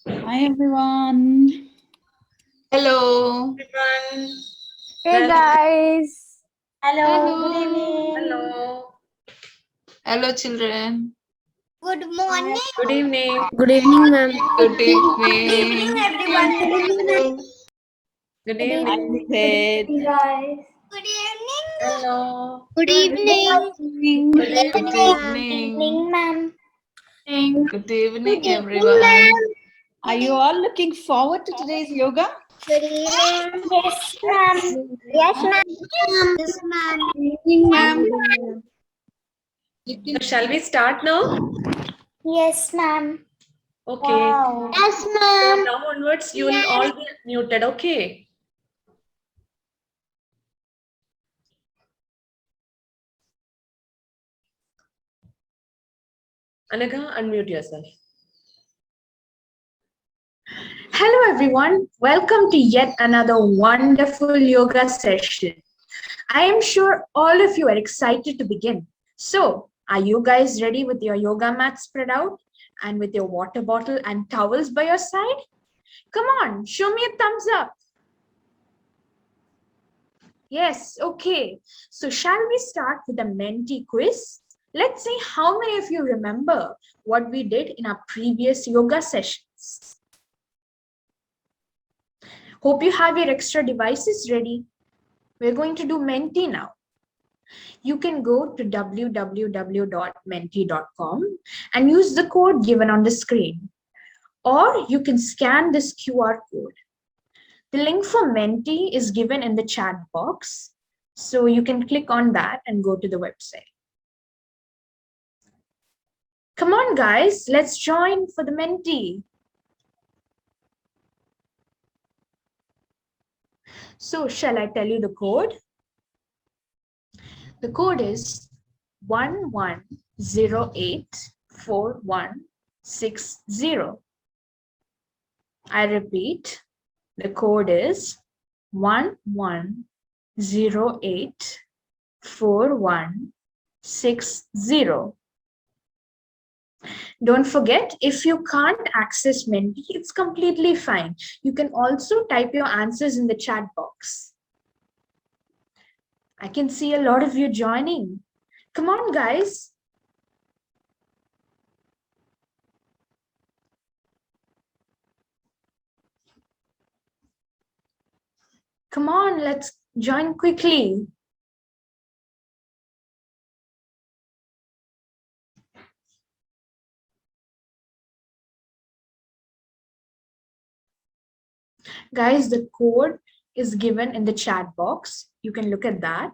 Hi everyone. Hello. Everyone. Hey guys. Hello. Good evening. Hello. Hello, children. Good morning. Good evening. Good evening, ma'am. Good Good evening, evening. everyone. Good Good evening. I'm evening. Sid. Guys. Good evening. Hello. Good evening. Good Good evening. evening. Ma'am. Good evening, Good evening, everyone. ma'am. Are you all looking forward to today's yoga? Good evening. Yes, ma'am. Yes, ma'am. Yes, ma'am. Good evening, ma'am. So shall we start now? Yes, ma'am. Okay. Wow. Yes, So ma'am. now onwards, you will all be muted. Okay. Anagha, unmute yourself. Hello everyone, welcome to yet another wonderful yoga session. I am sure all of you are excited to begin. So, are you guys ready with your yoga mat spread out and with your water bottle and towels by your side? Come on, show me a thumbs up. Yes, okay. So, shall we start with the mentee quiz? Let's see how many of you remember what we did in our previous yoga sessions. Hope you have your extra devices ready. We're going to do Mentee now. You can go to www.mentee.com and use the code given on the screen. Or you can scan this QR code. The link for Mentee is given in the chat box. So you can click on that and go to the website. Come on, guys, let's join for the Mentee. So shall I tell you the code? The code is 11084160. I repeat, the code is 11084160. Don't forget, if you can't access Menti, it's completely fine. You can also type your answers in the chat box. I can see a lot of you joining. Come on, guys. Come on, let's join quickly. Guys, the code is given in the chat box. You can look at that.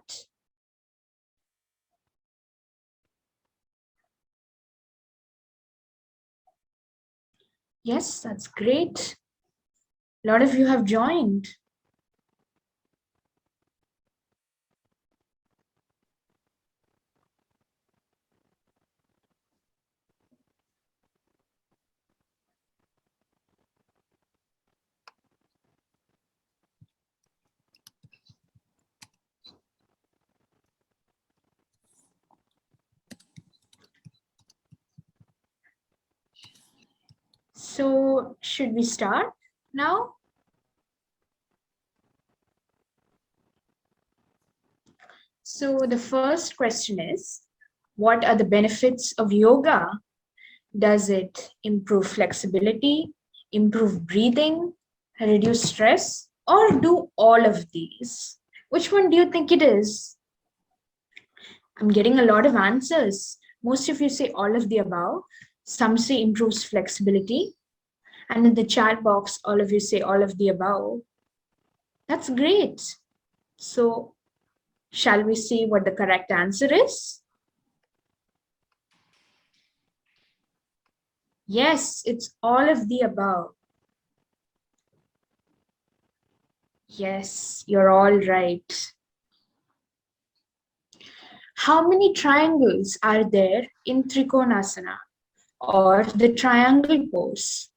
Yes, that's great. A lot of you have joined. So should we start now? So the first question is, what are the benefits of yoga? Does it improve flexibility, improve breathing, reduce stress, or do all of these? Which one do you think it is? I'm getting a lot of answers. Most of you say all of the above. Some say improves flexibility. And in the chat box, all of you say all of the above. That's great. So shall we see what the correct answer is? Yes, it's all of the above. Yes, you're all right. How many triangles are there in Trikonasana or the triangle pose?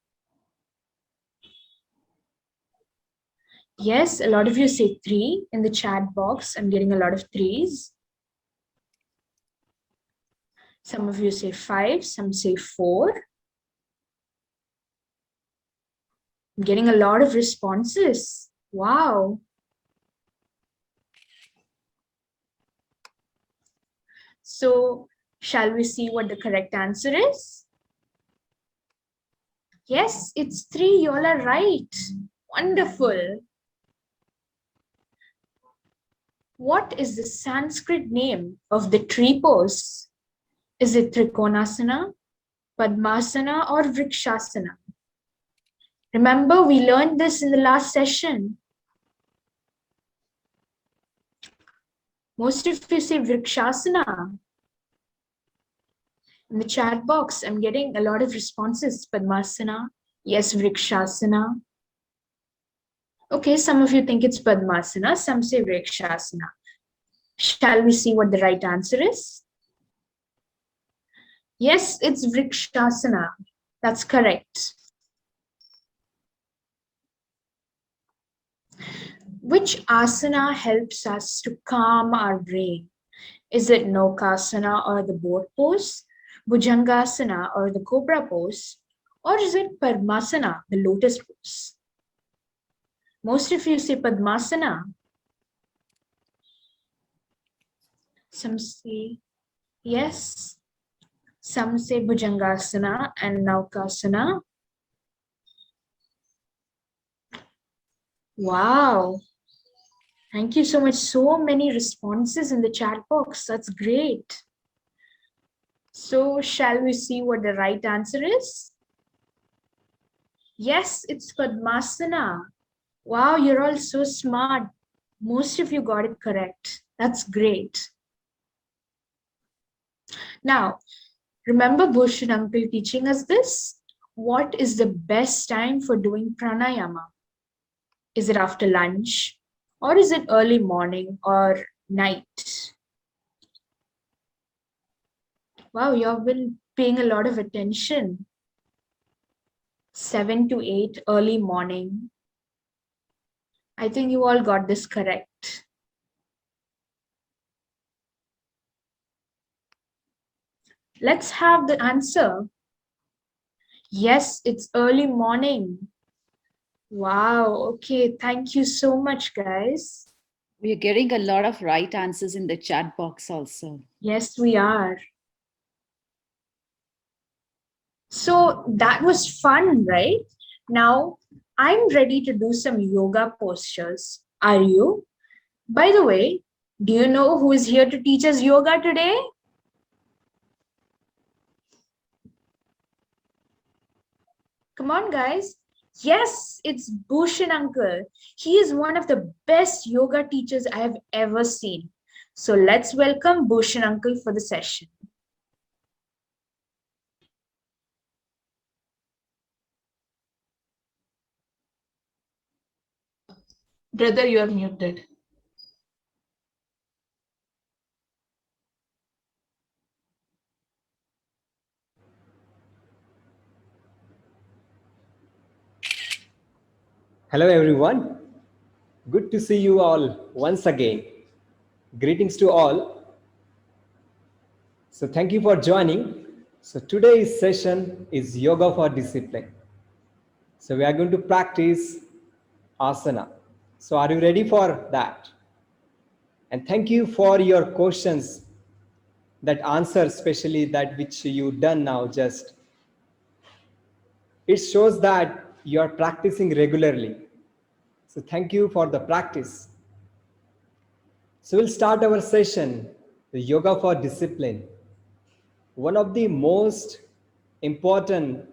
Yes, a lot of you say 3 in the chat box. I'm getting a lot of 3s. Some of you say 5, some say 4. I'm getting a lot of responses. Wow. So, shall we see what the correct answer is? Yes, it's 3. You all are right. Wonderful. What is the Sanskrit name of the tree pose? Is it Trikonasana, Padmasana, or Vrikshasana? Remember, we learned this in the last session. Most of you say Vrikshasana. In the chat box, I'm getting a lot of responses. Padmasana, yes, Vrikshasana. Okay, some of you think it's Padmasana, some say Vrikshasana. Shall we see what the right answer is? Yes, it's Vrikshasana. That's correct. Which asana helps us to calm our brain? Is it Naukasana or the boat pose, Bhujangasana or the cobra pose, or is it Padmasana, the lotus pose? Most of you say Padmasana. Some say yes. Some say Bhujangasana and Naukasana. Wow. Thank you so much. So many responses in the chat box. That's great. So shall we see what the right answer is? Yes, it's Padmasana. Wow, you're all so smart. Most of you got it correct. That's great. Now, remember Bhushan uncle teaching us this? What is the best time for doing pranayama? Is it after lunch? Or is it early morning or night? Wow, you have been paying a lot of attention. 7 to 8 early morning. I think you all got this correct. Let's have the answer. Yes, it's early morning. Wow, okay, thank you so much, guys. We are getting a lot of right answers in the chat box also. Yes, we are. So that was fun, right? Now, I'm ready to do some yoga postures. Are you? By the way, do you know who is here to teach us yoga today? Come on, guys. Yes, it's Bhushan uncle. He is one of the best yoga teachers I have ever seen. So let's welcome Bhushan uncle for the session. Brother, you are muted. Hello everyone. Good to see you all once again. Greetings to all. So thank you for joining. So today's session is yoga for discipline. So we are going to practice asana. So are you ready for that? And thank you for your questions that answer, especially that which you done now just. It shows that you are practicing regularly. So thank you for the practice. So we'll start our session, the yoga for discipline. One of the most important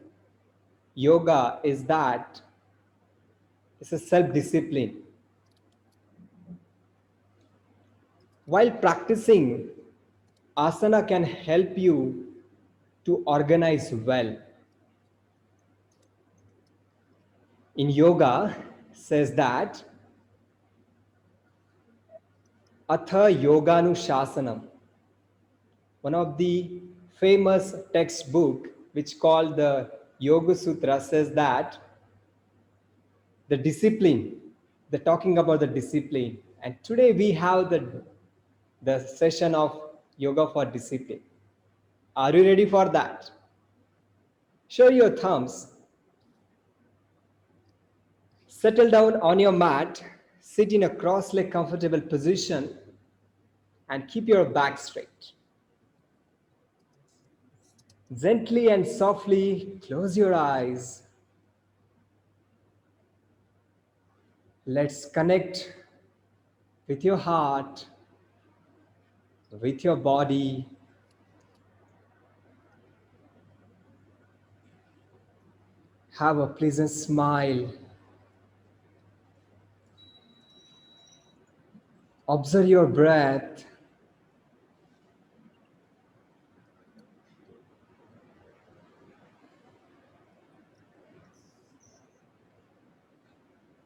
yoga is that it's a self-discipline. While practicing, asana can help you to organize well. In yoga, says that Atha Yoganushasanam, one of the famous textbook which called the Yoga Sutra, says that the discipline, the talking about the discipline. And today we have the session of yoga for discipline. Are you ready for that? Show your thumbs. Settle down on your mat, sit in a cross-leg comfortable position, and keep your back straight. Gently and softly close your eyes. Let's connect with your heart, with your body. Have a pleasant smile. Observe your breath.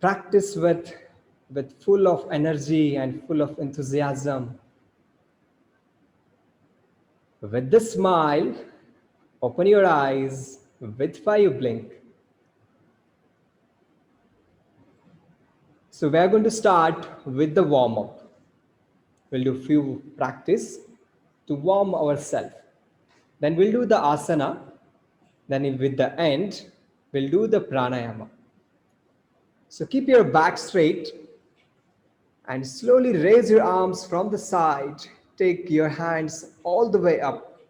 Practice with full of energy and full of enthusiasm. With the smile, open your eyes. With 5 blink. So we are going to start with the warm-up. We'll do few practice to warm ourselves. Then we'll do the asana. Then with the end, we'll do the pranayama. So keep your back straight and slowly raise your arms from the side. Take your hands all the way up.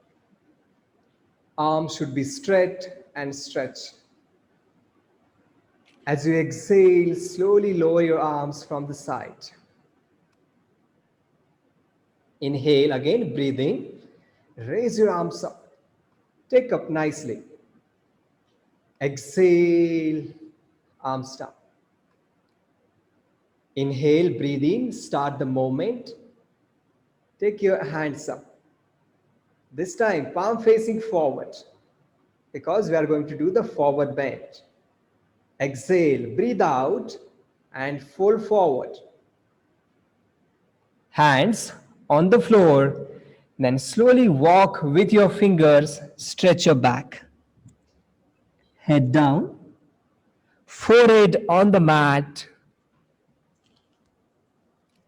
Arms should be straight and stretched. As you exhale, slowly lower your arms from the side. Inhale, again breathing. Raise your arms up. Take up nicely. Exhale, arms down. Inhale, breathe in, start the movement. Take your hands up. This time, palm facing forward, because we are going to do the forward bend. Exhale, breathe out and fold forward. Hands on the floor, then slowly walk with your fingers, stretch your back. Head down, forehead on the mat.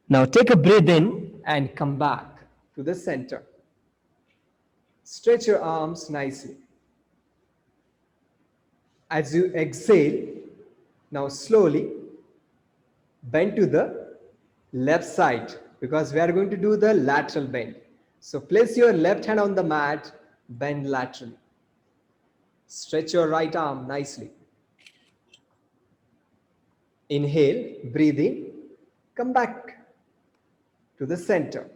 Now take a breath in and come back to the center. Stretch your arms nicely. As you exhale, now slowly bend to the left side, because we are going to do the lateral bend. So place your left hand on the mat, bend laterally. Stretch your right arm nicely. Inhale, breathe in, come back to the center.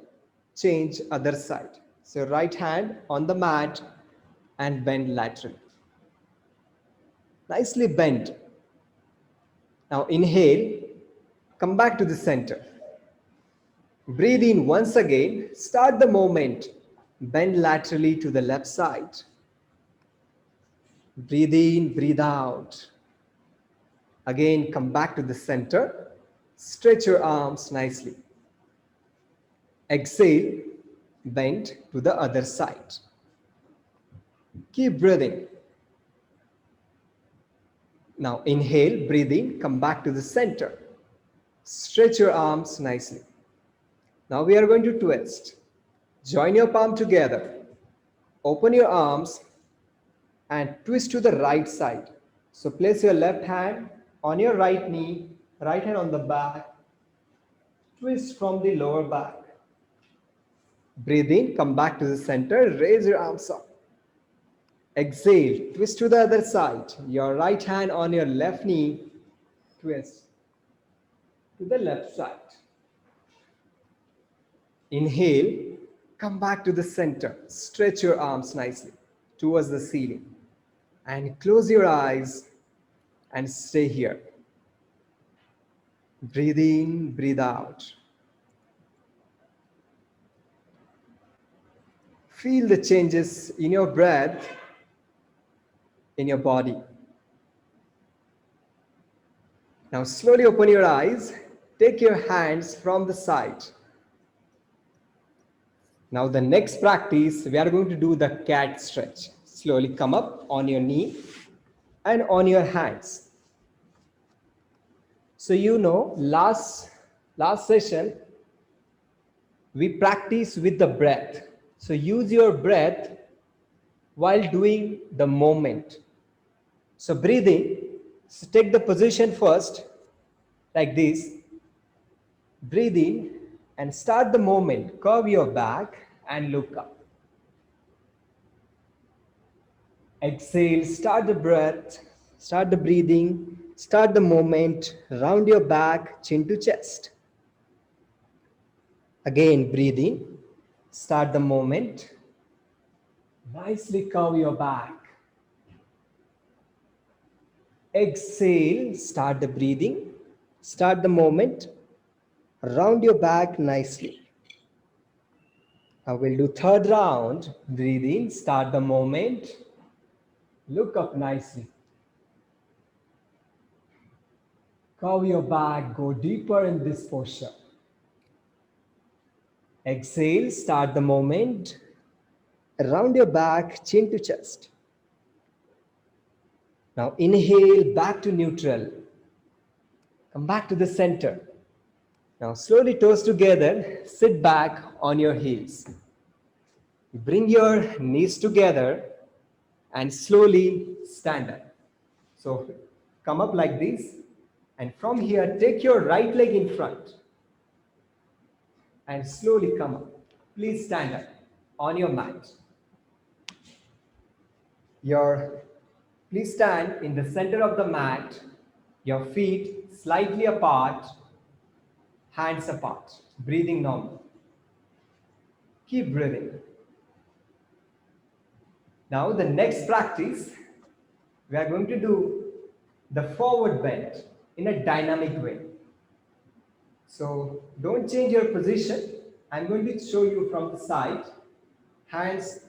Change other side. So right hand on the mat and bend laterally. Nicely bend. Now inhale, come back to the center. Breathe in once again, start the movement, bend laterally to the left side. Breathe in, breathe out. Again, come back to the center, stretch your arms nicely. Exhale, bend to the other side. Keep breathing. Now inhale, breathe in, come back to the center. Stretch your arms nicely. Now we are going to twist. Join your palm together. Open your arms and twist to the right side. So place your left hand on your right knee, right hand on the back. Twist from the lower back. Breathe in, come back to the center, raise your arms up. Exhale, twist to the other side. Your right hand on your left knee, twist to the left side. Inhale, come back to the center. Stretch your arms nicely towards the ceiling. And close your eyes and stay here. Breathe in, breathe out. Feel the changes in your breath, in your body. Now slowly open your eyes. Take your hands from the side. Now the next practice, we are going to do the cat stretch. Slowly come up on your knee and on your hands. So you know, last session, we practice with the breath. So use your breath while doing the movement. So breathe in. So take the position first. like this. Breathe in and start the movement. Curve your back and look up. Exhale, start the breath, start the breathing, start the movement, round your back, chin to chest. Again, breathe in, start the movement, nicely curve your back. Exhale, start the breathing, start the movement, round your back nicely. Now we'll do third round. Breathe in, start the movement, look up nicely. Curve your back, go deeper in this posture. Exhale, start the movement, round your back, chin to chest. Now inhale, back to neutral. Come back to the center. Now slowly toes together, sit back on your heels. Bring your knees together and slowly stand up. So come up like this, and from here take your right leg in front and slowly come up. Please stand up on your mat. Please stand in the center of the mat, your feet slightly apart, hands apart, breathing normal. Keep breathing. Now the next practice, we are going to do the forward bend in a dynamic way. So don't change your position. I'm going to show you from the side, hands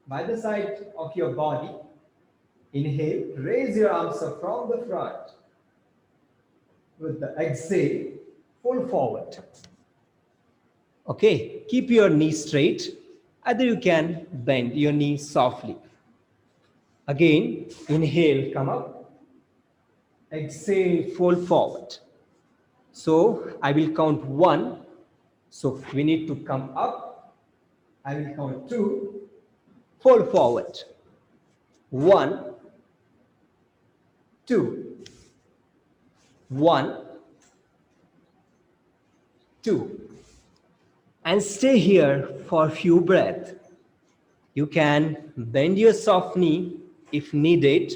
by the side of your body. Inhale, raise your arms up from the front. With the exhale, pull forward. Okay, keep your knees straight. Either you can bend your knees softly. Again, inhale, come up. Exhale, fold forward. So I will count 1. So we need to come up. I will count 2. Fold forward. 1, 2. 1, 2. And stay here for a few breaths. You can bend your soft knee if needed.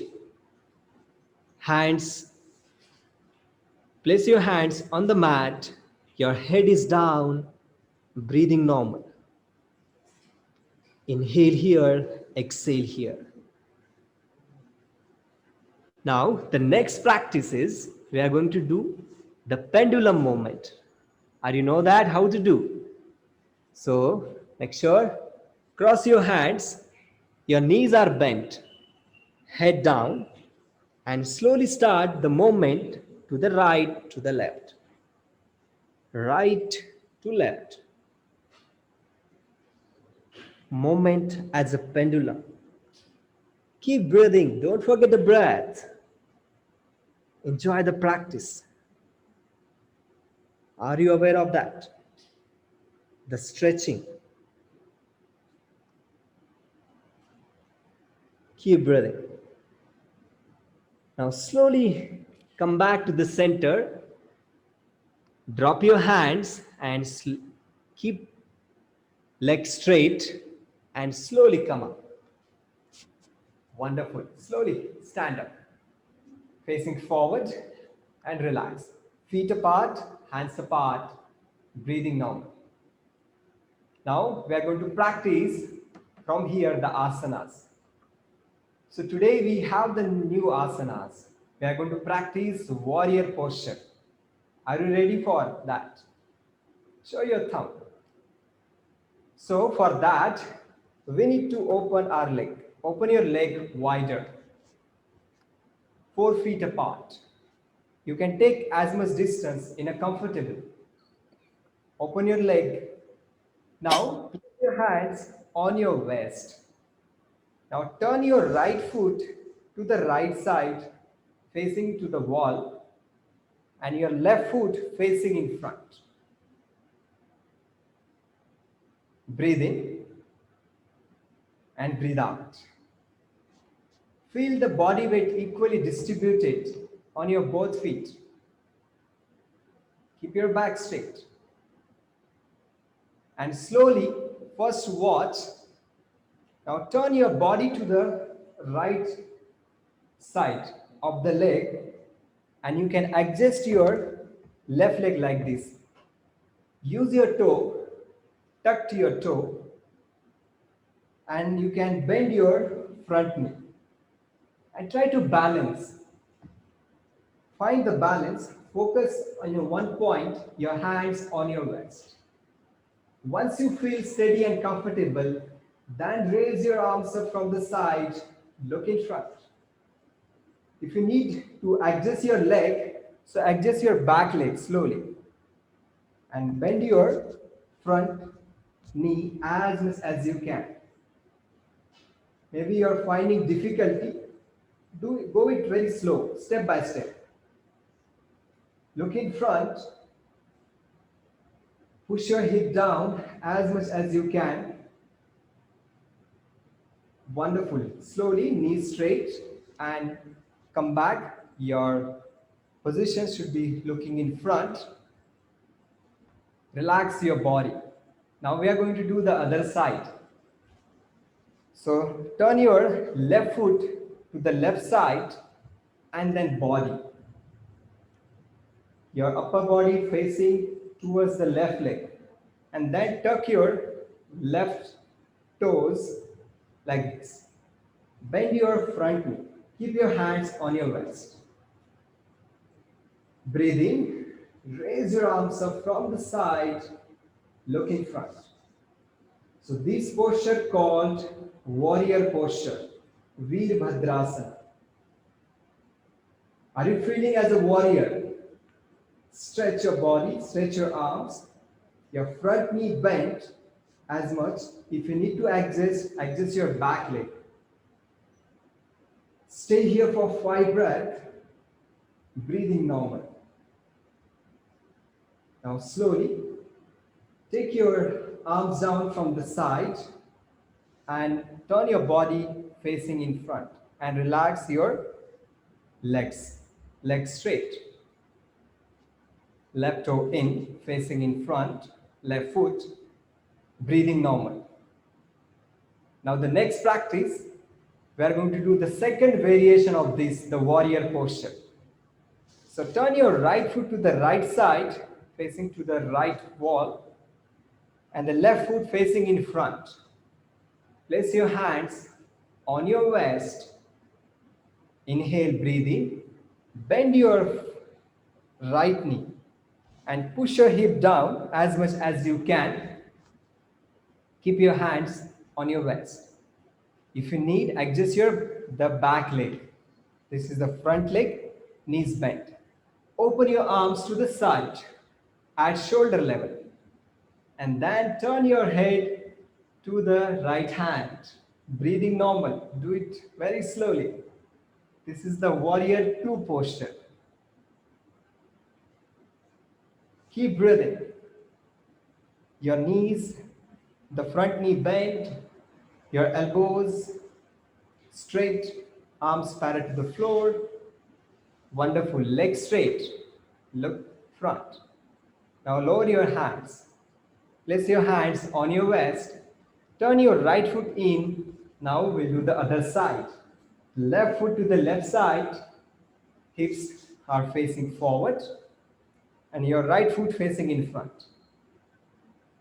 Place your hands on the mat. Your head is down, breathing normal. Inhale here, exhale here. Now, the next practice is we are going to do the pendulum movement. Are you know that how to do? So, make sure, cross your hands, your knees are bent, head down, and slowly start the movement to the right, to the left. Right to left. Movement as a pendulum. Keep breathing, don't forget the breath. Enjoy the practice. Are you aware of that? The stretching. Keep breathing. Now slowly come back to the center. Drop your hands and keep legs straight and slowly come up. Wonderful. Slowly stand up. Facing forward and relax. Feet apart, hands apart, breathing normal. Now we are going to practice from here the asanas. So today we have the new asanas. We are going to practice warrior posture. Are you ready for that? Show your thumb. So for that, we need to open our leg. Open your leg wider. 4 feet apart. You can take as much distance in a comfortable. Open your leg. Now put your hands on your waist. Now turn your right foot to the right side, facing to the wall, and your left foot facing in front. Breathe in and breathe out. Feel the body weight equally distributed on your both feet. Keep your back straight. And slowly, first watch. Now turn your body to the right side of the leg, and you can adjust your left leg like this. Use your toe, tuck to your toe, and you can bend your front knee. And try to balance. Find the balance. Focus on your one point, your hands on your waist. Once you feel steady and comfortable, then raise your arms up from the side, look in front. If you need to adjust your leg, so adjust your back leg slowly. And bend your front knee as much as you can. Maybe you're finding difficulty. Go it very slow, step by step. Look in front. Push your hip down as much as you can. Wonderful. Slowly, knees straight and come back. Your position should be looking in front. Relax your body. Now we are going to do the other side. So turn your left foot to the left side and then body. Your upper body facing towards the left leg. And then tuck your left toes like this. Bend your front knee. Keep your hands on your waist. Breathe in. Raise your arms up from the side. Look in front. So this posture called warrior posture, Veerbhadrasana. Are you feeling as a warrior? Stretch your body, stretch your arms, your front knee bent as much. If you need to adjust your back leg. Stay here for 5 breaths, breathing normal. Now slowly, take your arms down from the side and turn your body facing in front and relax your legs straight. Left toe in, facing in front, left foot, breathing normal. Now the next practice, we are going to do the second variation of this, the warrior posture. So turn your right foot to the right side, facing to the right wall, and the left foot facing in front. Place your hands on your waist. Inhale, breathe in. Bend your right knee and push your hip down as much as you can. Keep your hands on your waist. If you need, adjust the back leg. This is the front leg, knees bent. Open your arms to the side at shoulder level. And then turn your head to the right hand. Breathing normal. Do it very slowly. This is the warrior 2 posture. Keep breathing. Your knees, the front knee bent, your elbows straight, arms parallel to the floor. Wonderful. Legs straight. Look front. Now lower your hands. Place your hands on your waist. Turn your right foot in. Now we'll do the other side. Left foot to the left side. Hips are facing forward. And your right foot facing in front.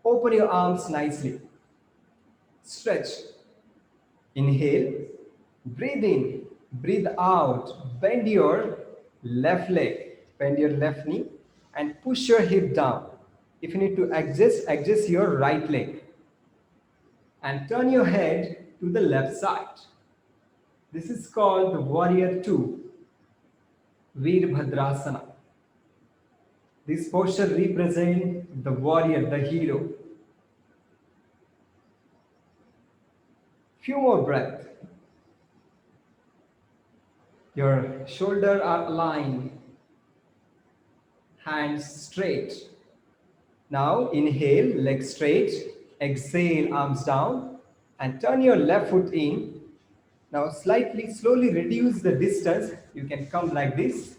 Open your arms nicely. Stretch. Inhale. Breathe in. Breathe out. Bend your left leg. Bend your left knee. And push your hip down. If you need to adjust your right leg. And turn your head to the left side. This is called the warrior 2, Veerbhadrasana. This posture represents the warrior, the hero. Few more breaths. Your shoulders are aligned. Hands straight. Now inhale, legs straight. Exhale, arms down. And turn your left foot in. Now slowly reduce the distance. You can come like this.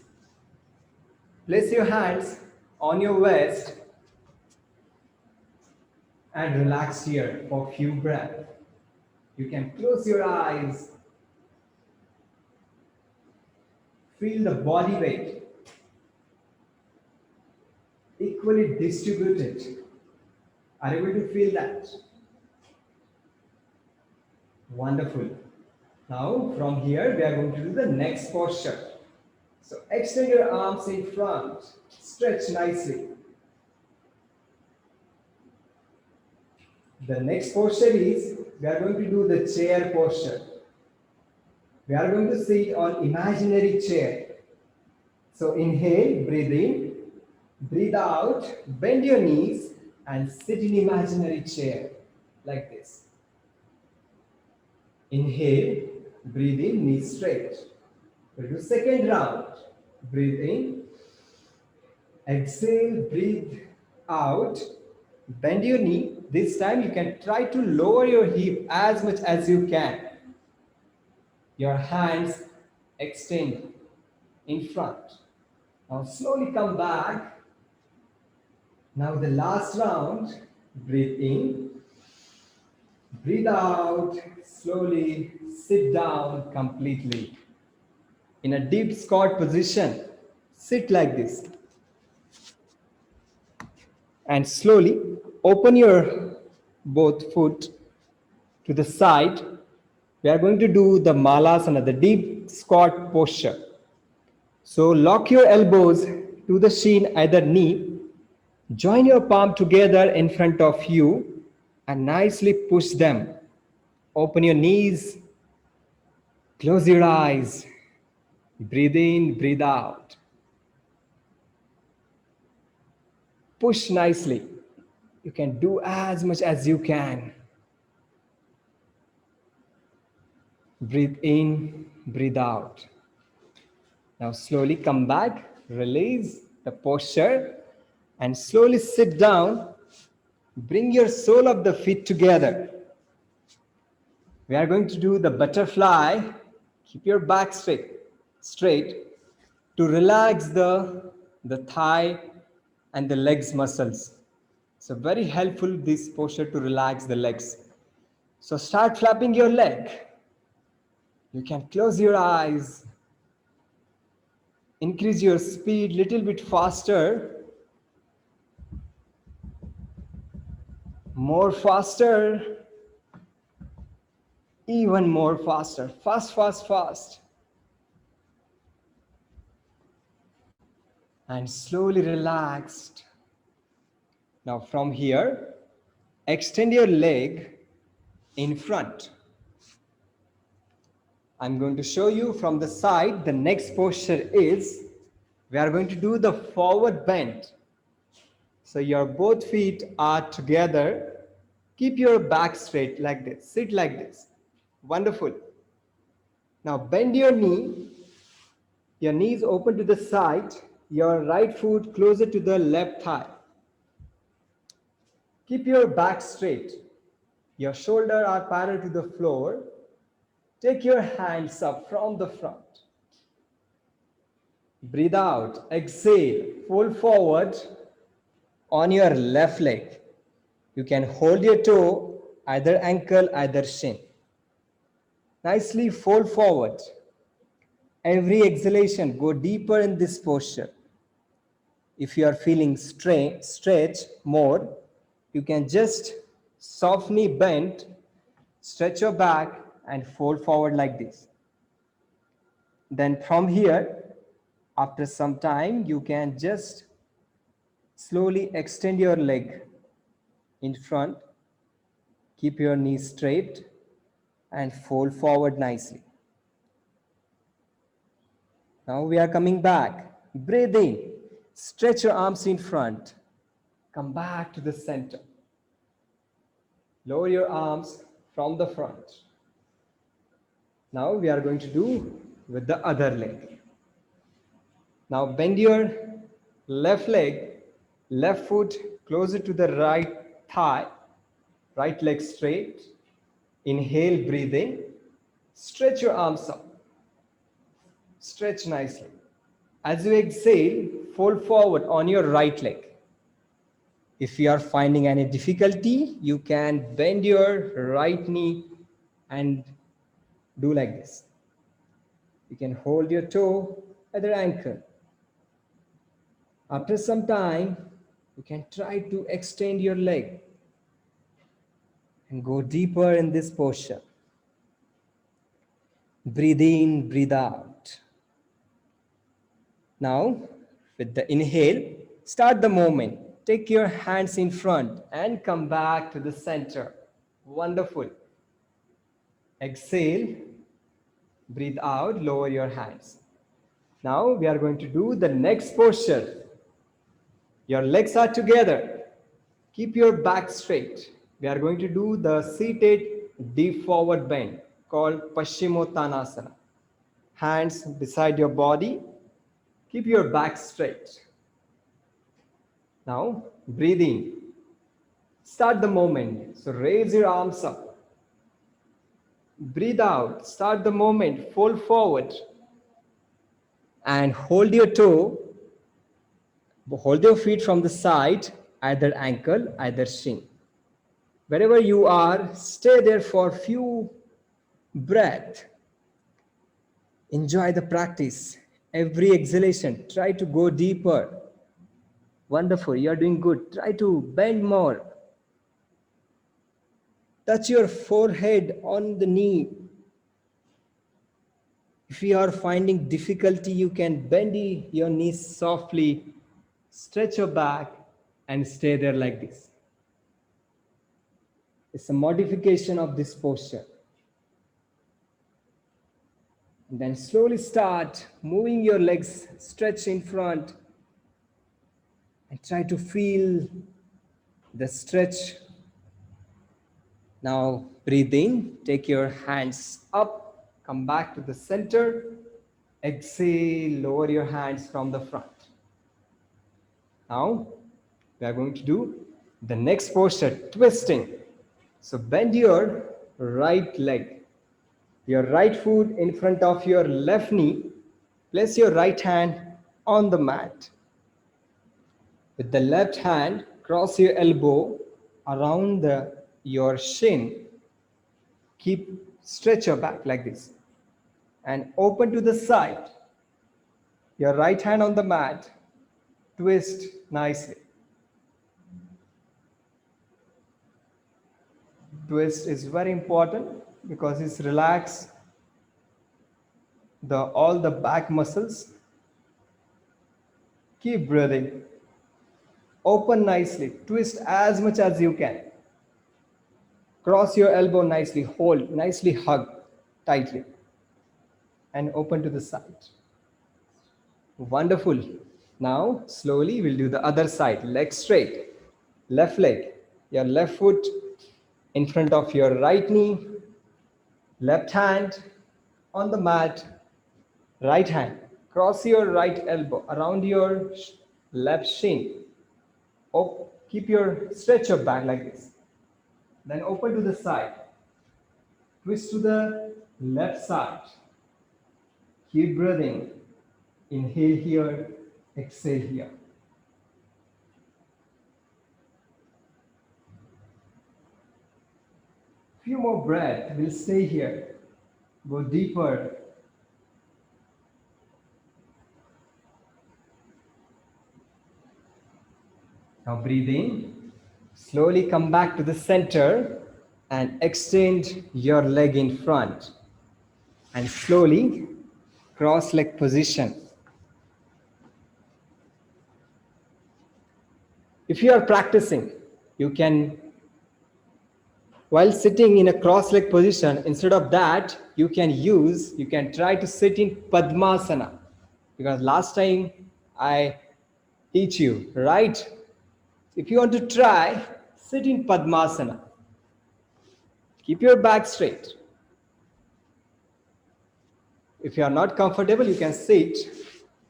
Place your hands on your waist and relax here for a few breaths. You can close your eyes. Feel the body weight equally distributed. Are you able to feel that? Wonderful. Now from here we are going to do the next posture. So extend your arms in front, stretch nicely. The next posture is, we are going to do the chair posture. We are going to sit on imaginary chair. So inhale, breathe in, breathe out, bend your knees and sit in imaginary chair like this. Inhale, breathe in, knees straight. We'll do second round. Breathe in, exhale, breathe out, bend your knee. This time you can try to lower your hip as much as you can. Your hands extend in front. Now slowly come back. Now the last round. Breathe in, breathe out, slowly sit down completely. In a deep squat position, sit like this. And slowly open your both foot to the side. We are going to do the malasana, the deep squat posture. So lock your elbows to the shin, either knee. Join your palm together in front of you and nicely push them. Open your knees. Close your eyes. Breathe in, breathe out. Push nicely. You can do as much as you can. Breathe in, breathe out. Now slowly come back, release the posture and slowly sit down. Bring your sole of the feet together. We are going to do the butterfly. Keep your back straight to relax the thigh and the legs muscles. So very helpful this posture to relax the legs. So start flapping your leg. You can close your eyes. Increase your speed little bit faster. More faster. Even more faster. Fast, fast, fast. And slowly relaxed. Now from here, extend your leg in front. I'm going to show you from the side. The next posture is, we are going to do the forward bend. So your both feet are together. Keep your back straight like this. Sit like this. Wonderful. Now bend your knee. Your knees open to the side. Your right foot closer to the left thigh. Keep your back straight. Your shoulders are parallel to the floor. Take your hands up from the front. Breathe out. Exhale. Fold forward on your left leg. You can hold your toe, either ankle, either shin. Nicely fold forward. Every exhalation, go deeper in this posture. If you are feeling stretch more, you can just softly bend, stretch your back and fold forward like this. Then from here, after some time, you can just slowly extend your leg in front. Keep your knees straight and fold forward nicely. Now we are coming back. Breathe in. Stretch your arms in front. Come back to the center. Lower your arms from the front. Now we are going to do with the other leg. Now bend your left leg, left foot closer to the right thigh, right leg straight. Inhale, breathe in. Stretch your arms up. Stretch nicely. As you exhale, fold forward on your right leg. If you are finding any difficulty, you can bend your right knee and do like this. You can hold your toe at the ankle. After some time, you can try to extend your leg and go deeper in this posture. Breathe in, breathe out. Now, with the inhale, start the movement. Take your hands in front and come back to the center. Wonderful. Exhale, breathe out, lower your hands. Now we are going to do the next posture. Your legs are together. Keep your back straight. We are going to do the seated deep forward bend called Paschimottanasana. Hands beside your body. Keep your back straight. Now breathe in. Start the movement. So raise your arms up. Breathe out. Start the movement. Fold forward. And hold your toe. Hold your feet from the side, either ankle, either shin. Wherever you are, stay there for a few breaths. Enjoy the practice. Every exhalation, try to go deeper. Wonderful, you're doing good. Try to bend more. Touch your forehead on the knee. If you are finding difficulty, you can bend your knees softly, stretch your back, and stay there like this. It's a modification of this posture. And then slowly start moving your legs, stretch in front, and try to feel the stretch. Now breathe in, take your hands up, come back to the center. Exhale, lower your hands from the front. Now we are going to do the next posture, twisting. So bend your right leg. Your right foot in front of your left knee. Place your right hand on the mat. With the left hand, cross your elbow around your shin. Stretch your back like this. And open to the side. Your right hand on the mat. Twist nicely. Twist is very important because it's relax all the back muscles. Keep breathing. Open nicely. Twist as much as you can. Cross your elbow nicely. Hold. Nicely hug tightly. And open to the side. Wonderful. Now slowly we'll do the other side. Leg straight. Left leg. Your left foot in front of your right knee. Left hand on the mat. Right hand. Cross your right elbow around your left shin. Stretch your back like this. Then open to the side. Twist to the left side. Keep breathing. Inhale here, exhale here. Few more breaths. We'll stay here. Go deeper. Now breathe in. Slowly come back to the center and extend your leg in front. And slowly cross leg position. If you are practicing, you can, while sitting in a cross leg position, instead of that, you can try to sit in Padmasana. Because last time I teach you, right? If you want to try, sit in Padmasana. Keep your back straight. If you are not comfortable, you can sit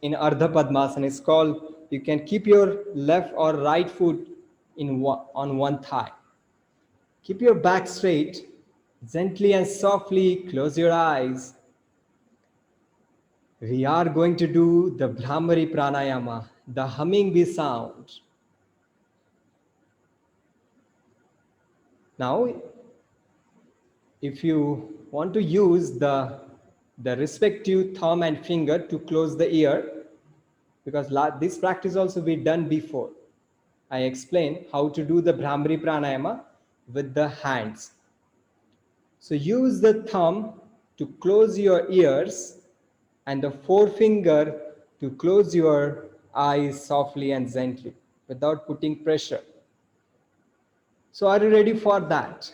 in Ardha Padmasana. It's called, you can keep your left or right foot on one thigh. Keep your back straight. Gently and softly close your eyes. We are going to do the Brahmari Pranayama, the humming bee sound. Now, if you want to use the respective thumb and finger to close the ear, because this practice also we done before. I explained how to do the Brahmari Pranayama with the hands. So use the thumb to close your ears and the forefinger to close your eyes softly and gently without putting pressure. So are you ready for that?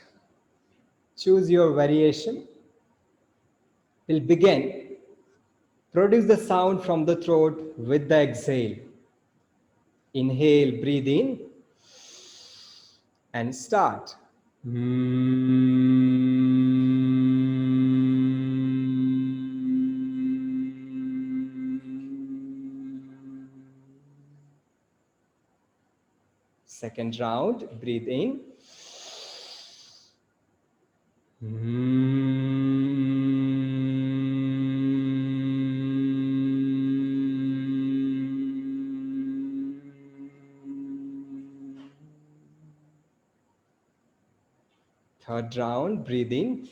Choose your variation. We'll begin. Produce the sound from the throat with the exhale. Inhale, breathe in and start. Second round, breathe in. Third round, breathe in.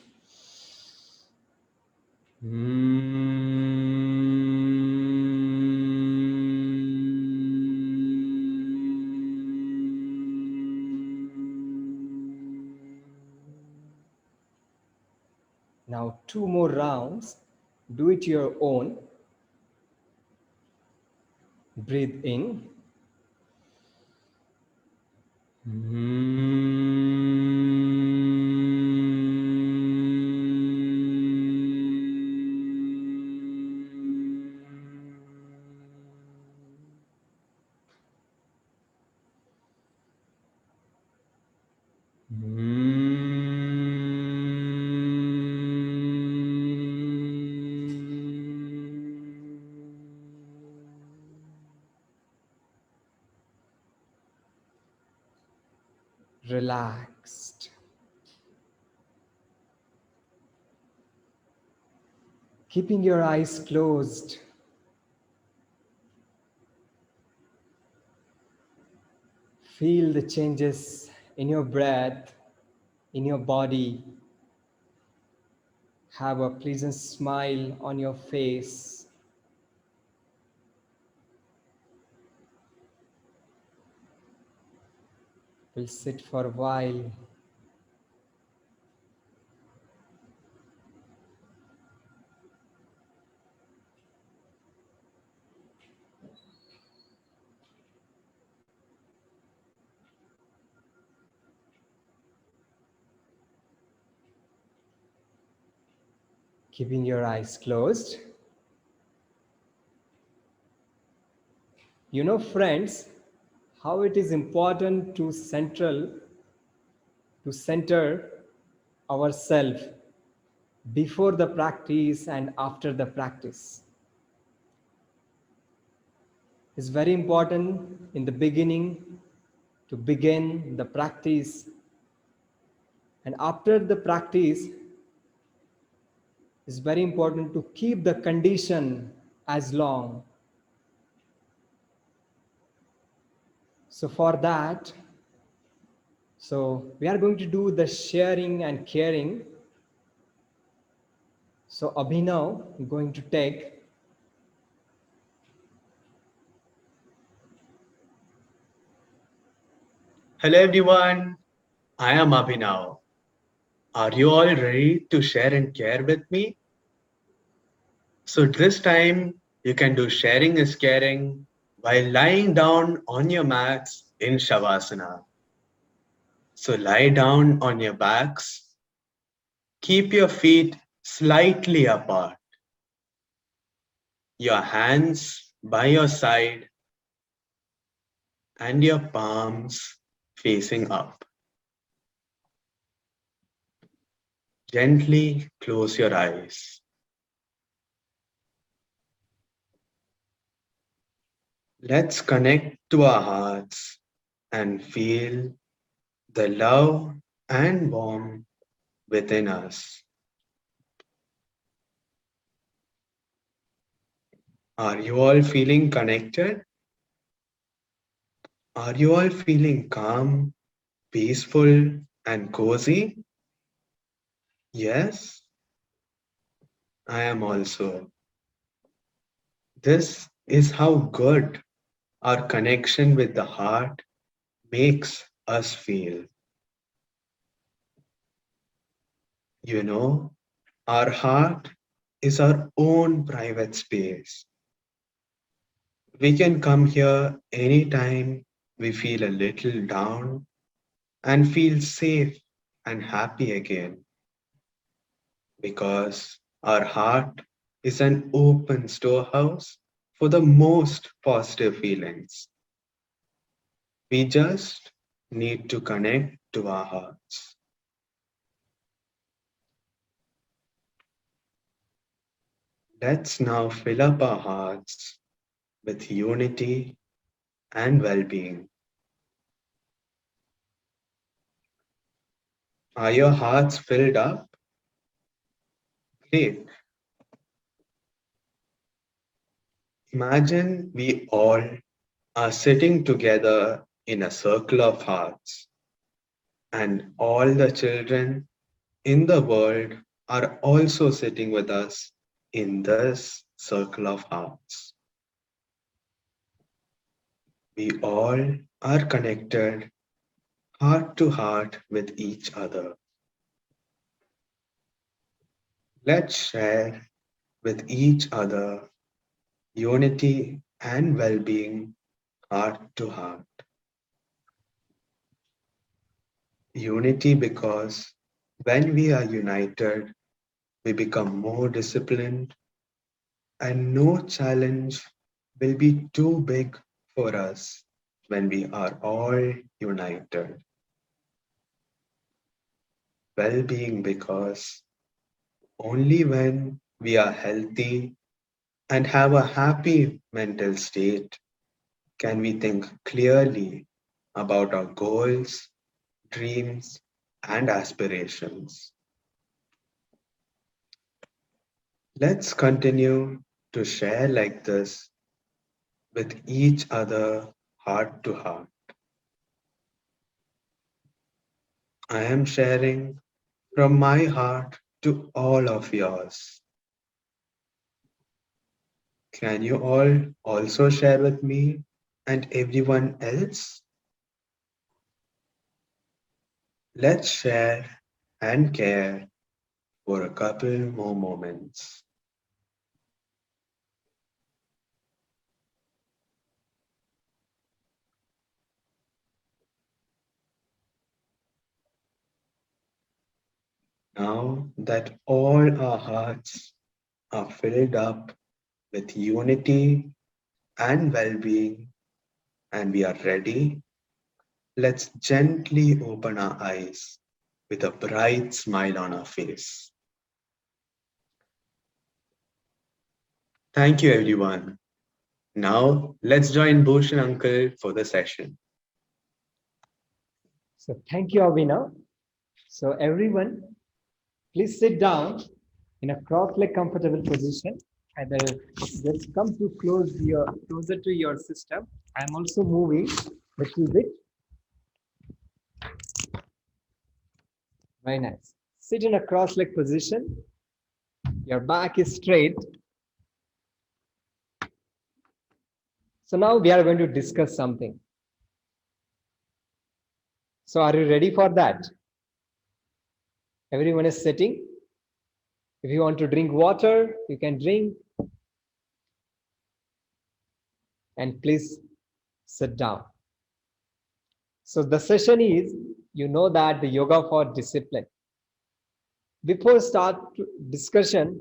Now 2 more rounds. Do it your own. Breathe in. Relaxed. Keeping your eyes closed. Feel the changes in your breath, in your body. Have a pleasant smile on your face. We'll sit for a while. Keeping your eyes closed. You know, friends, how it is important to center ourselves before the practice and after the practice. It's very important in the beginning to begin the practice, and after the practice it's very important to keep the condition as long. So for that, we are going to do the sharing and caring. So Abhinav is going to take. Hello everyone, I am Abhinav. Are you all ready to share and care with me? So this time you can do sharing is caring while lying down on your mats in Shavasana. So lie down on your backs. Keep your feet slightly apart. Your hands by your side and your palms facing up. Gently close your eyes. Let's connect to our hearts and feel the love and warmth within us. Are you all feeling connected? Are you all feeling calm, peaceful, and cozy? Yes, I am also. This is how good our connection with the heart makes us feel. You know, our heart is our own private space. We can come here anytime we feel a little down and feel safe and happy again, because our heart is an open storehouse for the most positive feelings. We just need to connect to our hearts. Let's now fill up our hearts with unity and well being. Are your hearts filled up? Great. Imagine we all are sitting together in a circle of hearts, and all the children in the world are also sitting with us in this circle of hearts. We all are connected heart to heart with each other. Let's share with each other unity and well being heart to heart. Unity because when we are united, we become more disciplined, and no challenge will be too big for us when we are all united. Well being because only when we are healthy and have a happy mental state can we think clearly about our goals, dreams, and aspirations. Let's continue to share like this with each other heart to heart. I am sharing from my heart to all of yours. Can you all also share with me and everyone else? Let's share and care for a couple more moments. Now that all our hearts are filled up with unity and well being, and we are ready, let's gently open our eyes with a bright smile on our face. Thank you, everyone. Now, let's join Bhushan Uncle for the session. So thank you, Avina. So everyone, please sit down in a cross-leg comfortable position. Either just come to closer to your system. I'm also moving a little bit. Very nice. Sit in a cross-leg position. Your back is straight. So now we are going to discuss something. So are you ready for that? Everyone is sitting. If you want to drink water, you can drink. And please sit down. So the session is, you know that the yoga for discipline. Before start discussion,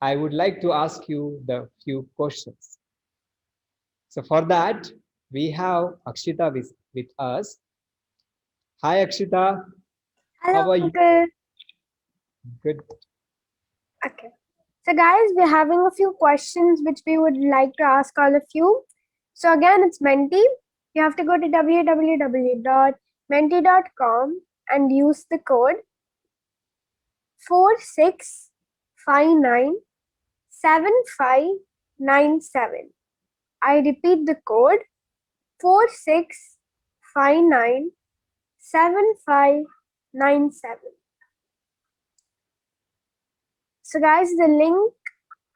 I would like to ask you the few questions. So for that, we have Akshita with us. Hi Akshita. Hello, How are you? Uncle. Good. Okay. So, guys, we're having a few questions which we would like to ask all of you. So, again, it's Menti. You have to go to www.menti.com and use the code 46597590. 465997. I repeat the code 46597597. So guys, the link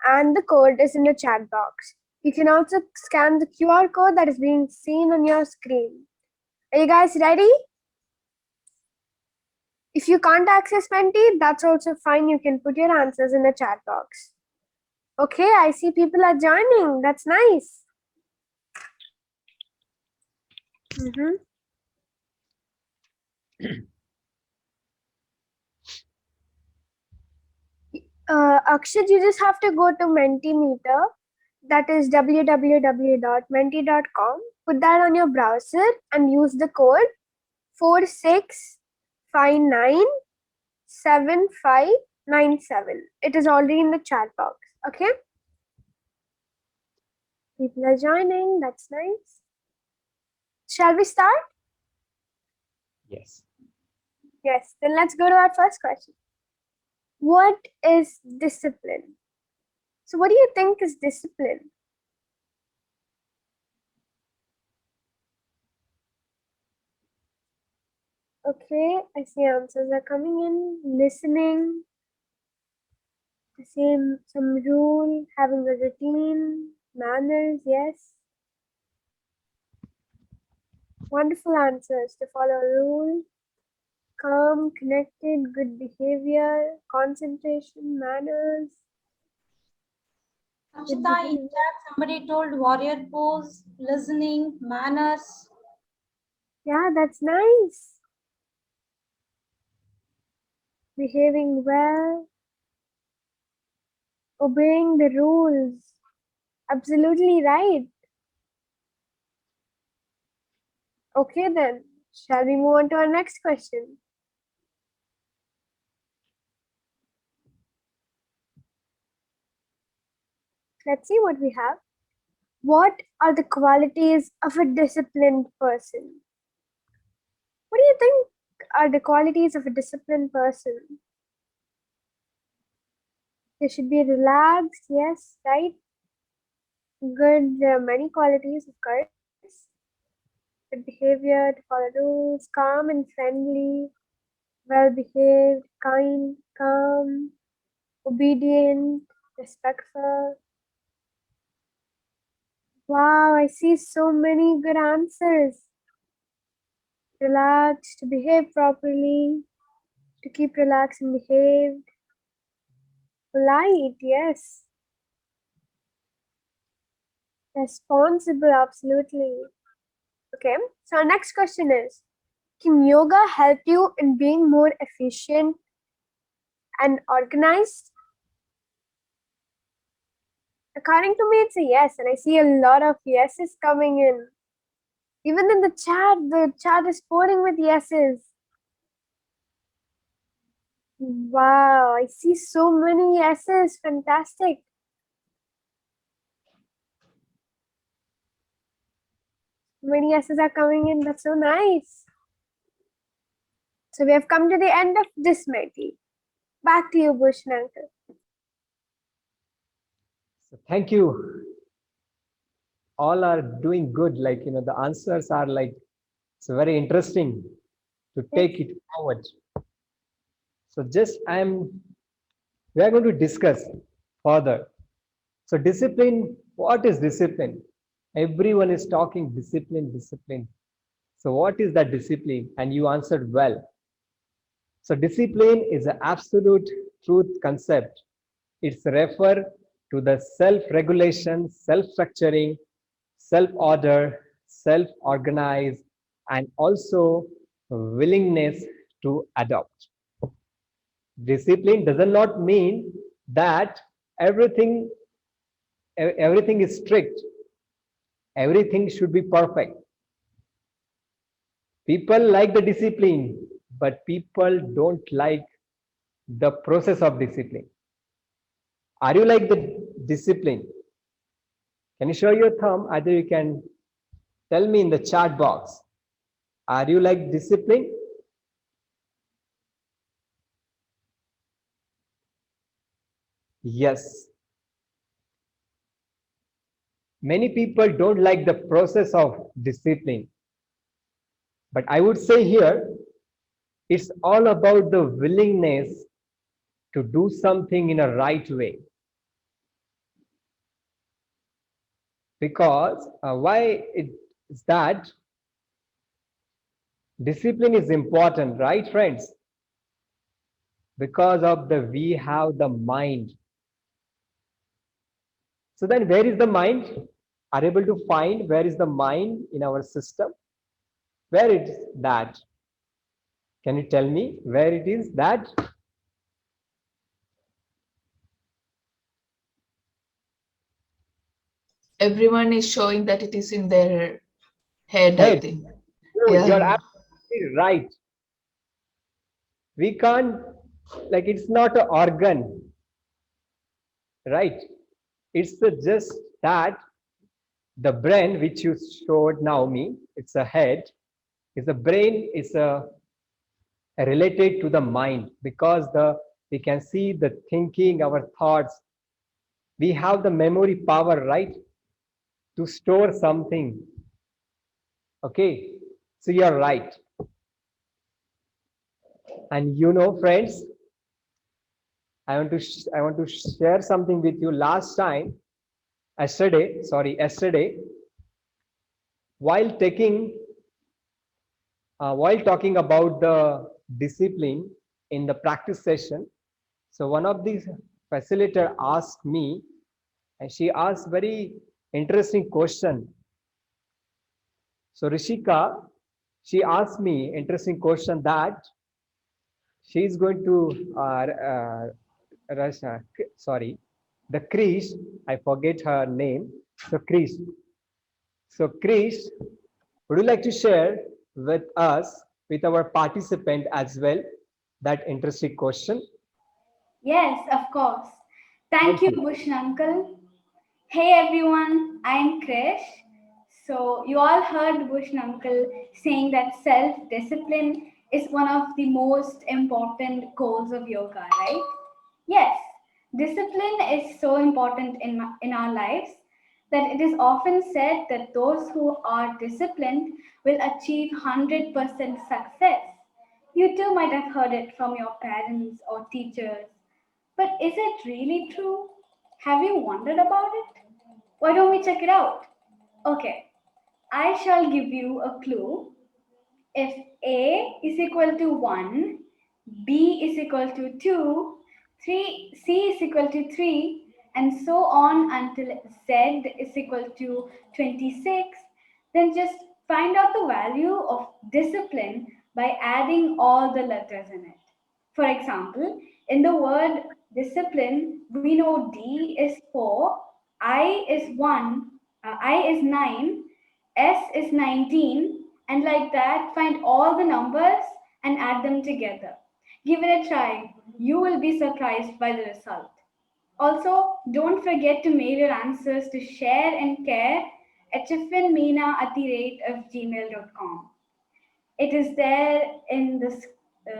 and the code is in the chat box. You can also scan the QR code that is being seen on your screen. Are you guys ready? If you can't access Menti, that's also fine. You can put your answers in the chat box. Okay, I see people are joining. That's nice. Akshat, you just have to go to Mentimeter. That is www.menti.com. Put that on your browser and use the code 46597597. It is already in the chat box. Okay? People are joining. That's nice. Shall we start? Yes. Yes. Then let's go to our first question. What is discipline? So what do you think is discipline? Okay, I see answers are coming in. Listening. I see some rule, having a routine, manners, yes. Wonderful answers. To follow a rule, calm, connected, good behavior, concentration, manners. Akshita, in chat, somebody told warrior pose, listening, manners. Yeah, that's nice. Behaving well, obeying the rules. Absolutely right. Okay then, shall we move on to our next question? Let's see what we have. What are the qualities of a disciplined person? What do you think are the qualities of a disciplined person? They should be relaxed, yes, right? Good, there are many qualities, of course. Good behavior, to follow rules, calm and friendly, well behaved, kind, calm, obedient, respectful. Wow, I see so many good answers. Relaxed, to behave properly, to keep relaxed and behaved. Polite, yes. Responsible, absolutely. Okay, so our next question is, can yoga help you in being more efficient and organized? According to me, it's a yes, and I see a lot of yeses coming in. Even in the chat is pouring with yeses. Wow, I see so many yeses. Fantastic. Many yeses are coming in. That's so nice. So we have come to the end of this Meti. Back to you, Bhushan uncle. So thank you. All are doing good. Like, the answers are like, it's very interesting to take it forward. So we are going to discuss further. So discipline, what is discipline? Everyone is talking discipline, discipline. So what is that discipline? And you answered well. So discipline is an absolute truth concept. It's refer to the self-regulation, self-structuring, self-order, self-organize, and also willingness to adopt. Discipline does not mean that everything is strict. Everything should be perfect. People like the discipline, but people don't like the process of discipline. Are you like the discipline? Can you show your thumb? Either you can tell me in the chat box. Are you like discipline? Yes. many people don't like the process of discipline. But I would say here, it's all about the willingness to do something in a right way. Because why it is that discipline is important, right, friends? Because of the we have the mind. So then where is the mind? Are able to find where is the mind in our system? Where it is that? Can you tell me where it is that? Everyone is showing that it is in their head, I Head. think. No, you're Yeah. absolutely right. We can't, like, it's not an organ, right? It's just that the brain, which you showed now me, it's a head, is the brain is a related to the mind because we can see the thinking, our thoughts. We have the memory power, right, to store something. Okay, so you're right. And you know, friends, I want to share something with you. Last time, yesterday, while while talking about the discipline in the practice session, so one of the facilitator asked me, and she asked very interesting question. So Rishika, she asked me interesting question that she is going to sorry, the Krish, I forget her name. So Krish. So Krish, would you like to share with us, with our participant as well, that interesting question? Yes, of course. Thank Thank you, you. Bhushan uncle. Hey everyone, I'm Krish. So you all heard Bhushan uncle saying that self-discipline is one of the most important goals of yoga, right? Yes, discipline is so important in our lives that it is often said that those who are disciplined will achieve 100% success. You too might have heard it from your parents or teachers. But is it really true? Have you wondered about it? Why don't we check it out? Okay, I shall give you a clue. If A is equal to 1, B is equal to 2, 3, C is equal to 3, and so on until Z is equal to 26, then just find out the value of discipline by adding all the letters in it. For example, in the word discipline, we know D is 4, I is 1, I is 9, S is 19, and like that, find all the numbers and add them together. Give it a try. You will be surprised by the result. Also, don't forget to mail your answers to share and care at chiffinmena@gmail.com. It is there in the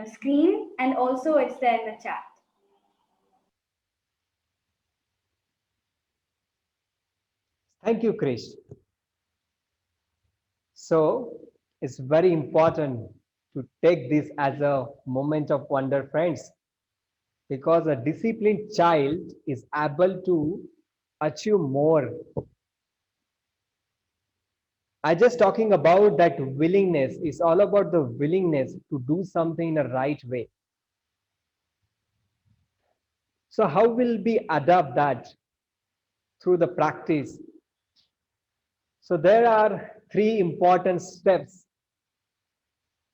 screen and also it's there in the chat. Thank you, Krish. So it's very important to take this as a moment of wonder, friends, because a disciplined child is able to achieve more. I just talking about that willingness. It's all about the willingness to do something in a right way. So how will we adapt that through the practice? So there are three important steps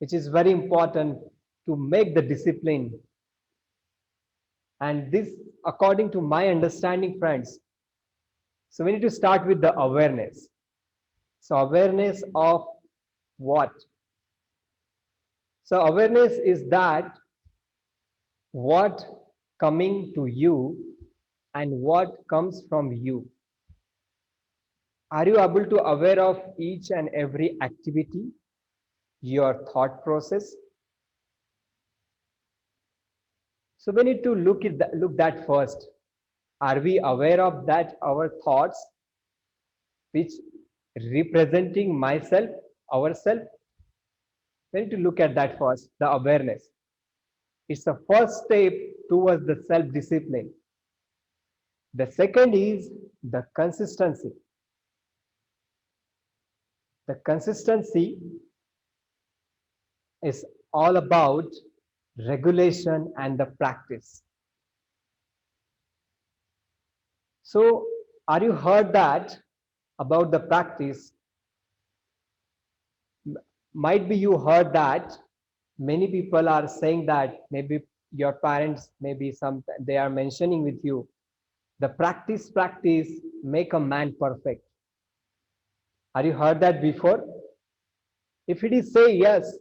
which is very important to make the discipline. And this, according to my understanding, friends, so we need to start with the awareness. So awareness of what? So awareness is that what coming to you and what comes from you. Are you able to aware of each and every activity, your thought process? So we need to look that first. Are we aware of that, our thoughts? which representing myself, ourself. We need to look at that first, the awareness. It's the first step towards the self-discipline. The second is the consistency. The consistency is all about regulation and the practice. So, are you heard that about the practice? Might be you heard that many people are saying that maybe your parents, maybe some they are mentioning with you, the practice make a man perfect. Are you heard that before? If it is say yes,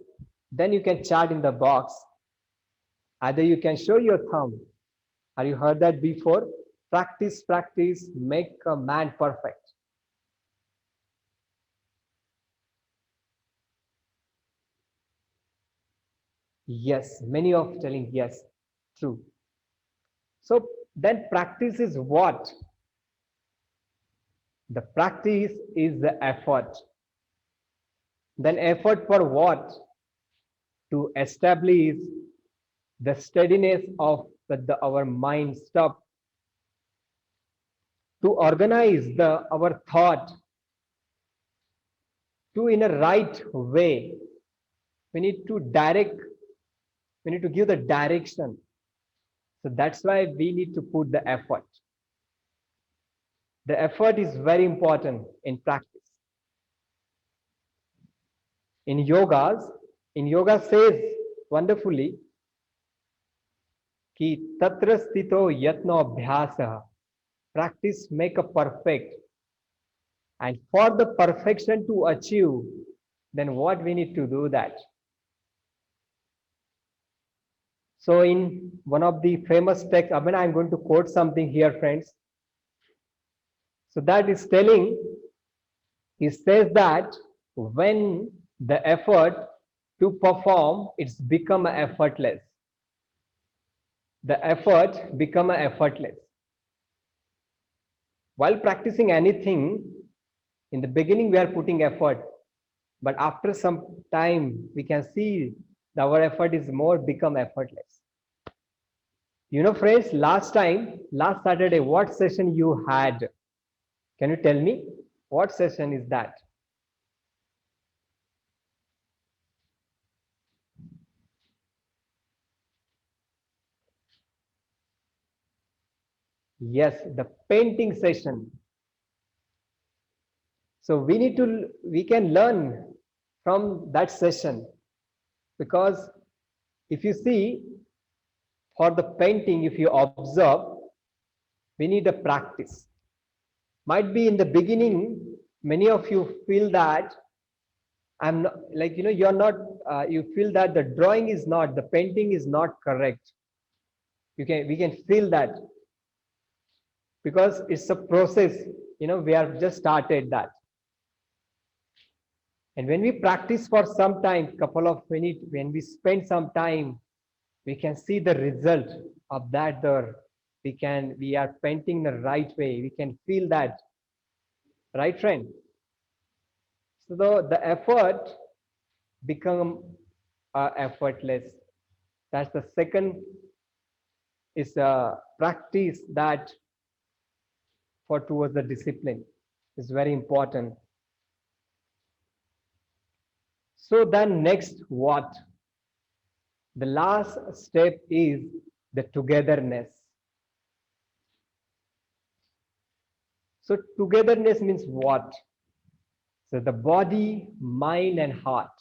then you can chat in the box. Either you can show your thumb. Have you heard that before? Practice make a man perfect. Yes, many of telling yes, true. So then practice is what? The practice is the effort. Then effort for what? To establish the steadiness of our mind stop, to organize our thought to in a right way. We need to give the direction. So that's why we need to put the effort. The effort is very important in practice. In yoga says wonderfully, ki tatra sthito yatno abhyasah. Practice make a perfect. And for the perfection to achieve, then what we need to do that? So in one of the famous texts, I mean, I'm going to quote something here, friends. So that is telling, he says that when the effort to perform, it's become effortless. The effort become effortless. While practicing anything, in the beginning we are putting effort, but after some time we can see our effort is more become effortless. You know, friends, last Saturday, what session you had? Can you tell me? What session is that? Yes, the painting session. So we can learn from that session, because if you see, for the painting, if you observe, we need a practice. Might be in the beginning, many of you feel that I'm not, like, you know, you're not, you feel that the drawing is not, the painting is not correct. We can feel that, because it's a process, you know, we have just started that. And when we practice for some time, couple of minutes, when we spend some time, we can see the result of that there. We are painting the right way. We can feel that, right, friend? So the effort become effortless. That's the second is a practice that for towards the discipline is very important. So then next, what? The last step is the togetherness. So togetherness means what? So the body, mind, and heart.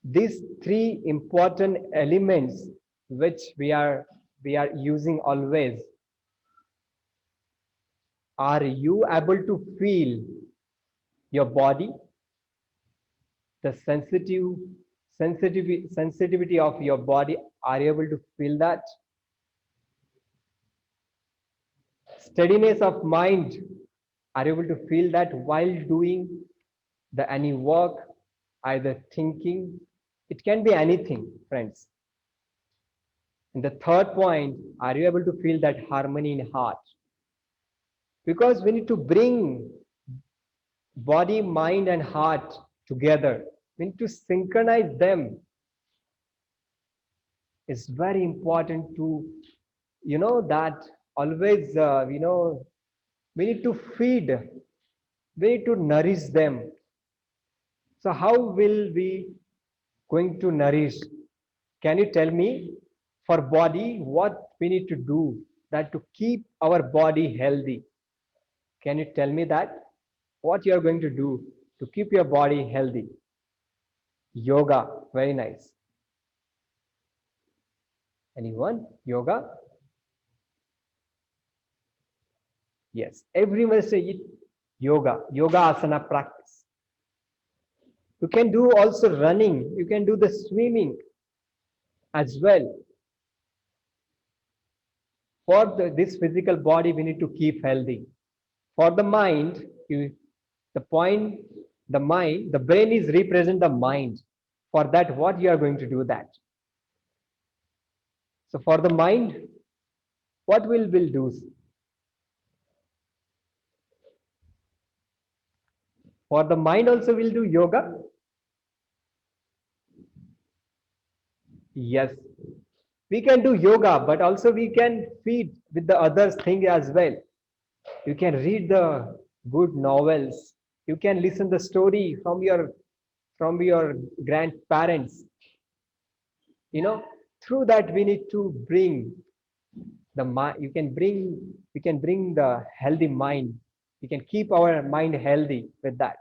These three important elements which we are using always. Are you able to feel your body? The sensitivity of your body, are you able to feel that? Steadiness of mind, are you able to feel that while doing any work, either thinking? It can be anything, friends. And the third point, are you able to feel that harmony in heart? because we need to bring body, mind, and heart together. We need to synchronize them. It's very important to, that always, we need to feed, we need to nourish them. So how will we going to nourish? Can you tell me, for body, what we need to do that to keep our body healthy? Can you tell me that? What you are going to do to keep your body healthy? Yoga, very nice. Anyone? Yoga? Yes, everyone say it. Yoga, yoga asana practice. You can do also running, you can do the swimming as well. For this physical body, we need to keep healthy. For the mind, the mind, the brain is represent the mind. For that, what you are going to do that? So for the mind, what will do? For the mind also will do yoga? Yes. We can do yoga, but also we can feed with the others thing as well. You can read the good novels. You can listen the story from your grandparents. Through that we need to bring the mind. We can bring the healthy mind. We can keep our mind healthy with that.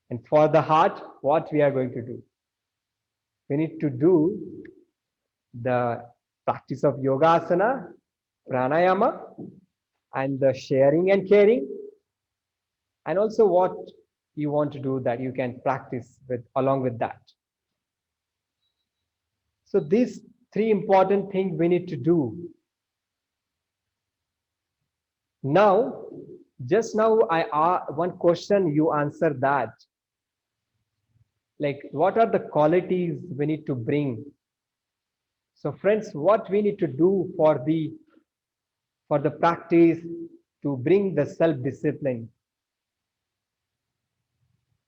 And for the heart, what we are going to do? We need to do the practice of yoga asana, pranayama, and the sharing and caring, and also what you want to do that you can practice with along with that. So these three important things we need to do. Now, just now one question you answer that. Like, what are the qualities we need to bring? So friends, what we need to do for the practice to bring the self-discipline?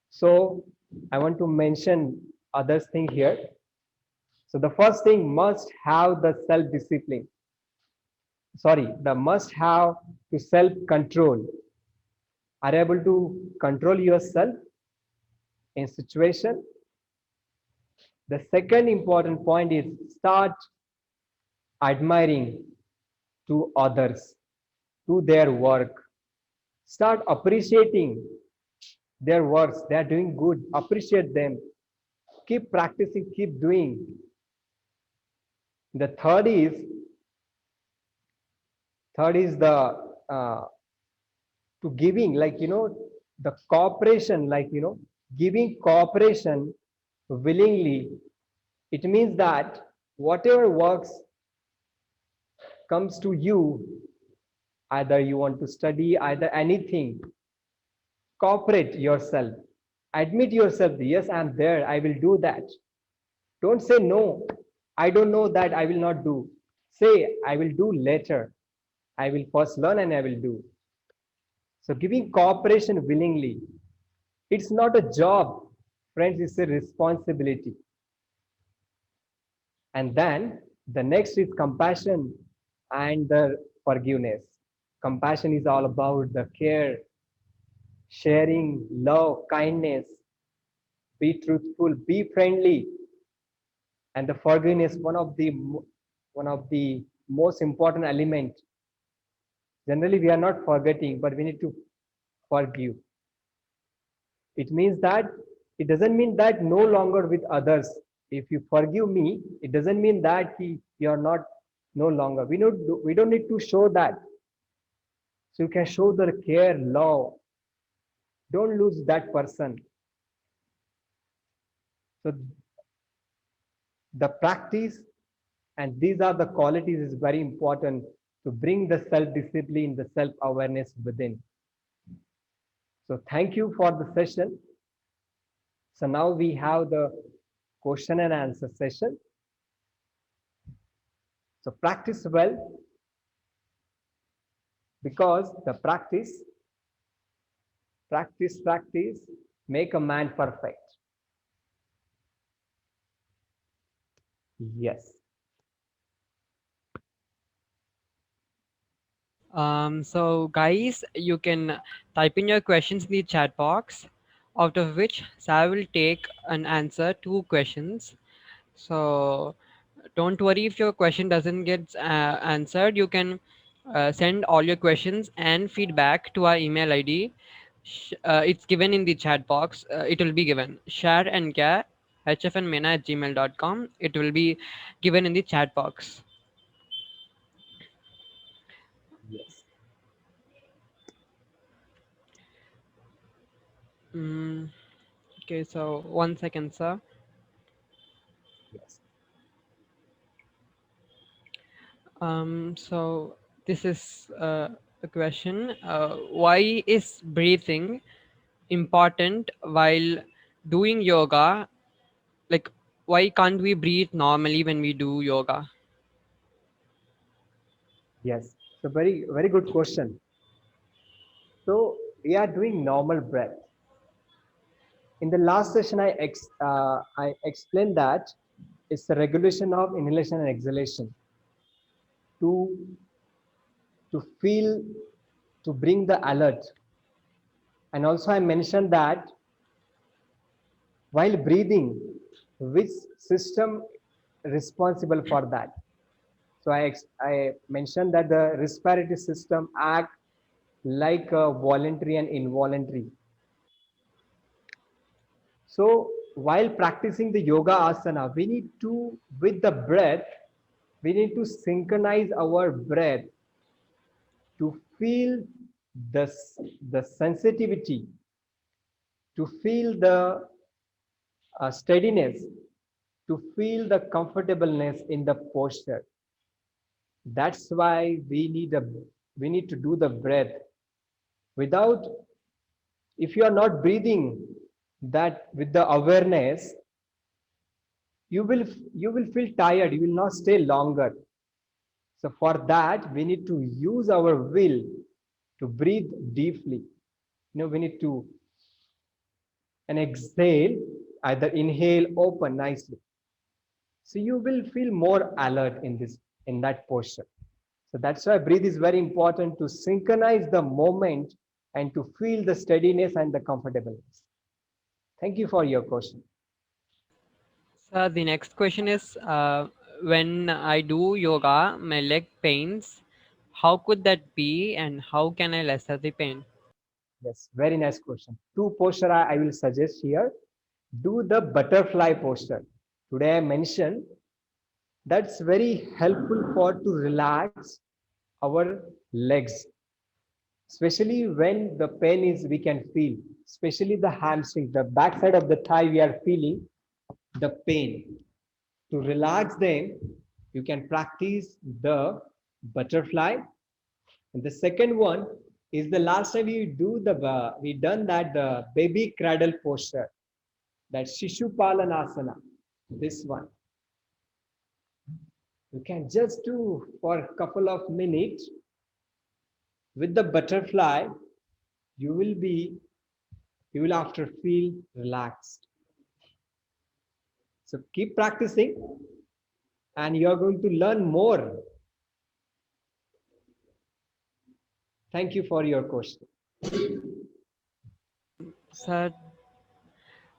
So I want to mention other thing here. So the first thing, must have the self-discipline. Sorry, the must have to self-control. Are you able to control yourself in situation? The second important point is start admiring to others, to their work. Start appreciating their works. They are doing good. Appreciate them. Keep practicing, keep doing. The third is the to giving, like the cooperation, like giving cooperation willingly. It means that whatever works comes to you, either you want to study, either anything, cooperate yourself, admit yourself, yes, I'm there, I will do that. Don't say no, I don't know that, I will not do. Say, I will do later, I will first learn and I will do. So giving cooperation willingly, it's not a job, friends, it's a responsibility. And then the next is compassion and the forgiveness. Compassion is all about the care, sharing, love, kindness, be truthful, be friendly. And the forgiveness, one of the most important element. Generally, we are not forgetting, but we need to forgive. It means that it doesn't mean that no longer with others. If you forgive me, it doesn't mean that you are not no longer. We don't need to show that. So you can show the care, love. Don't lose that person. So the practice, and these are the qualities, is very important to bring the self-discipline, the self-awareness within. So thank you for the session. So now we have the question and answer session. So practice well. because the practice make a man perfect. Yes. So guys, you can type in your questions in the chat box, out of which Sai will take and answer 2 questions. So don't worry if your question doesn't get answered. You can send all your questions and feedback to our email ID. It's given in the chat box. It will be given share and care hfnmena@gmail.com. It will be given in the chat box. Yes. Mm, okay, so 1 second, sir. Yes. So this is a question. Why is breathing important while doing yoga? Like, why can't we breathe normally when we do yoga? Yes. So very good question. So we are doing normal breath. In the last session, I explained that it's the regulation of inhalation and exhalation to feel, to bring the alert. And also I mentioned that while breathing, which system responsible for that? So I mentioned that the respiratory system act like a voluntary and involuntary. So while practicing the yoga asana, we need to, with the breath, we need to synchronize our breath to feel the, the sensitivity, to feel the steadiness, to feel the comfortableness in the posture. That's why we need to do the breath. Without, if you are not breathing that with the awareness, you will feel tired, you will not stay longer. So for that, we need to use our will to breathe deeply. We need to and exhale, either inhale, open nicely. So you will feel more alert in that posture. So that's why breathe is very important to synchronize the moment and to feel the steadiness and the comfortableness. Thank you for your question. So the next question is, when I do yoga, my leg pains. How could that be, and how can I lessen the pain? Yes, very nice question. Two posture I will suggest here. Do the butterfly posture. Today I mentioned that's very helpful for to relax our legs, especially when the pain is we can feel, especially the hamstring, the back side of the thigh we are feeling the pain. To relax them, you can practice the butterfly. And the second one is the last time we done that the baby cradle posture, that Shishupalanasana. This one you can just do for a couple of minutes with the butterfly. You will be you will after feel relaxed. So keep practicing, and you are going to learn more. Thank you for your question. So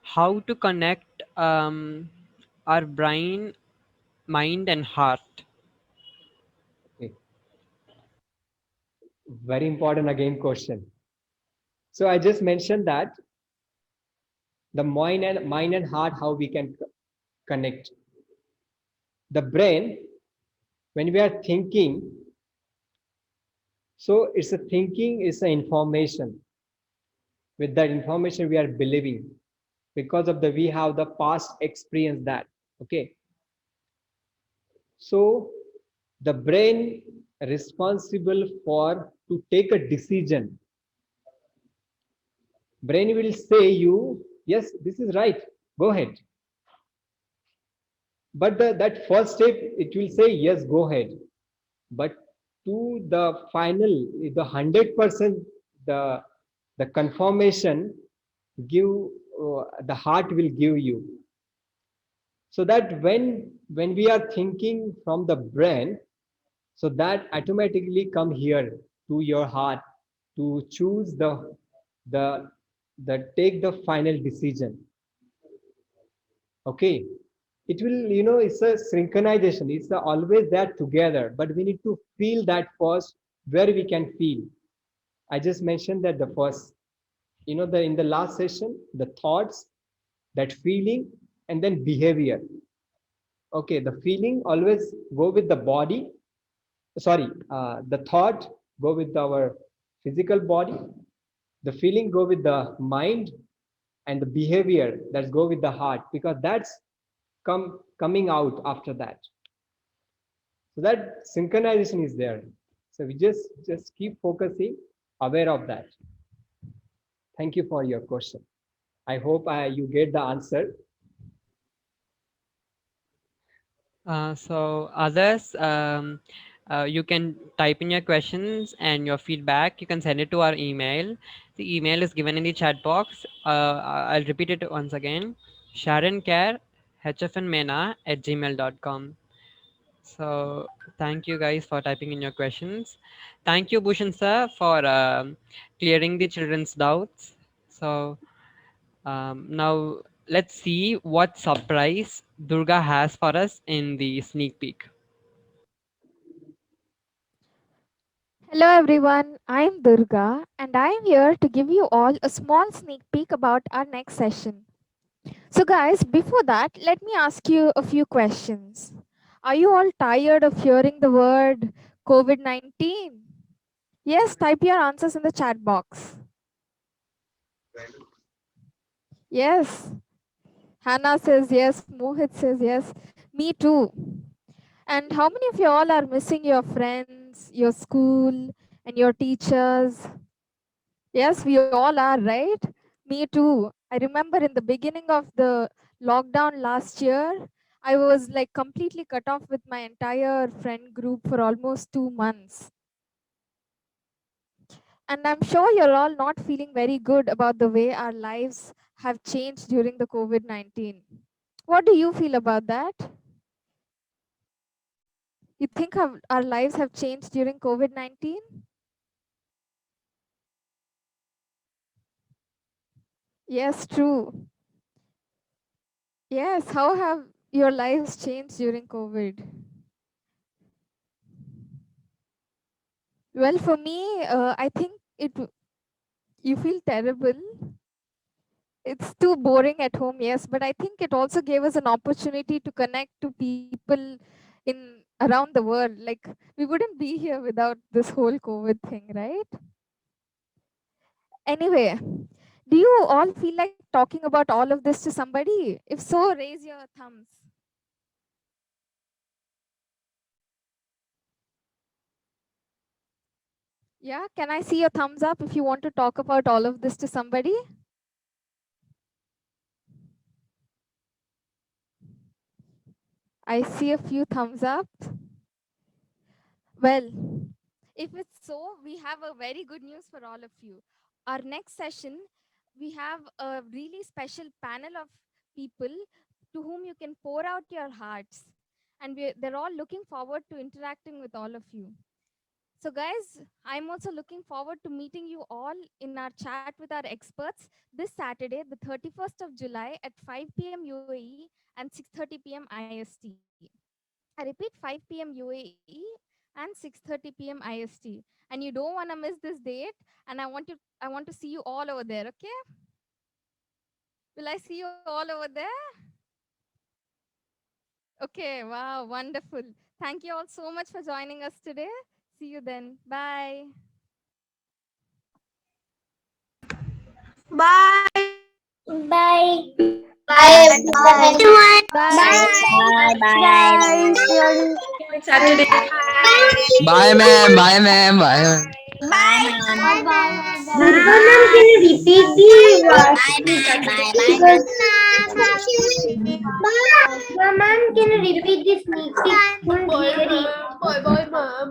how to connect our brain, mind, and heart? Okay. Very important again question. So I just mentioned that the mind and heart, how we can connect. The brain, when we are thinking, so it's a thinking, it's an information. With that information, we are believing because of the we have the past experience that. Okay. So the brain responsible for to take a decision. Brain will say you, yes, this is right, go ahead. But that first step, it will say, yes, go ahead. But to the final, the 100%, the the confirmation give, the heart will give you, so that when we are thinking from the brain, so that automatically come here to your heart to choose the take the final decision. Okay, it will, it's a synchronization, it's always that together, but we need to feel that first. Where we can feel, I just mentioned that the first, the in the last session, the thoughts, that feeling, and then behavior. Okay, the feeling always go with the body, sorry, the thought go with our physical body, the feeling go with the mind, and the behavior that go with the heart, because that's coming out after that. So that synchronization is there. So we just keep focusing, aware of that. Thank you for your question. I hope you get the answer. So others, you can type in your questions and your feedback. You can send it to our email. The email is given in the chat box. I'll repeat it once again: sharoncare, hfnmena@gmail.com. So thank you guys for typing in your questions. Thank you, Bhushan sir, for clearing the children's doubts. So now let's see what surprise Durga has for us in the sneak peek. Hello everyone, I am Durga and I am here to give you all a small sneak peek about our next session. So guys, before that, let me ask you a few questions. Are you all tired of hearing the word COVID-19? Yes, type your answers in the chat box. Yes, Hannah says yes, Mohit says yes, me too. And how many of you all are missing your friends, your school, and your teachers? Yes, we all are, right? Me too. I remember in the beginning of the lockdown last year, I was like completely cut off with my entire friend group for almost 2 months. And I'm sure you're all not feeling very good about the way our lives have changed during the COVID-19. What do you feel about that? You think our lives have changed during COVID-19? Yes, true. Yes, how have your lives changed during COVID? Well, for me, I think you feel terrible. It's too boring at home, yes, but I think it also gave us an opportunity to connect to people in around the world. Like we wouldn't be here without this whole COVID thing, right? Anyway, do you all feel like talking about all of this to somebody? If so, raise your thumbs. Yeah, can I see your thumbs up if you want to talk about all of this to somebody? I see a few thumbs up. Well, if it's so, we have a very good news for all of you. Our next session, we have a really special panel of people to whom you can pour out your hearts. And they're all looking forward to interacting with all of you. So guys, I'm also looking forward to meeting you all in our chat with our experts this Saturday, the 31st of July at 5 p.m. UAE and 6:30 p.m. IST. I repeat, 5 p.m. UAE and 6:30 p.m. IST. And you don't want to miss this date. And I want to see you all over there, okay? Will I see you all over there? Okay, wow, wonderful. Thank you all so much for joining us today. See you then. Bye. Bye. Bye. Bye, Bye. everyone. Bye. Bye. Bye. Bye. See you all. Saturday. Bye, ma'am. Bye, ma'am. Bye, ma'am. Bye, ma'am. Durga ma'am, can you repeat the Durga ma'am, can you repeat the sneak peek? Couldn't hear it.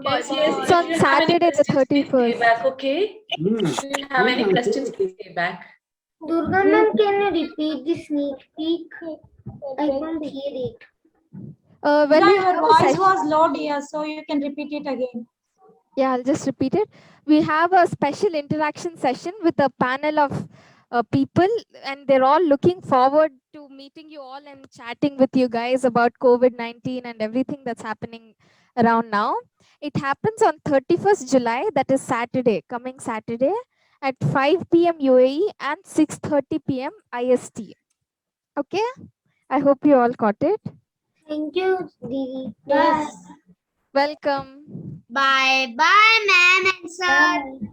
Yes, yes. It's If on you have any Saturday, the questions, please stay 31st. back, okay? If you have any questions, please stay back. Durga ma'am, can you repeat the sneak peek? I couldn't hear it. Well, we Your have a voice session. was low, dear, so you can repeat it again. Yeah, I'll just repeat it. We have a special interaction session with a panel of people, and they're all looking forward to meeting you all and chatting with you guys about COVID-19 and everything that's happening around now. It happens on 31st July, that is Saturday, coming Saturday at 5 p.m. UAE and 6:30 p.m. IST. Okay, I hope you all got it. Thank you, Didi. Yes. Welcome. Bye, bye, ma'am and sir. Bye.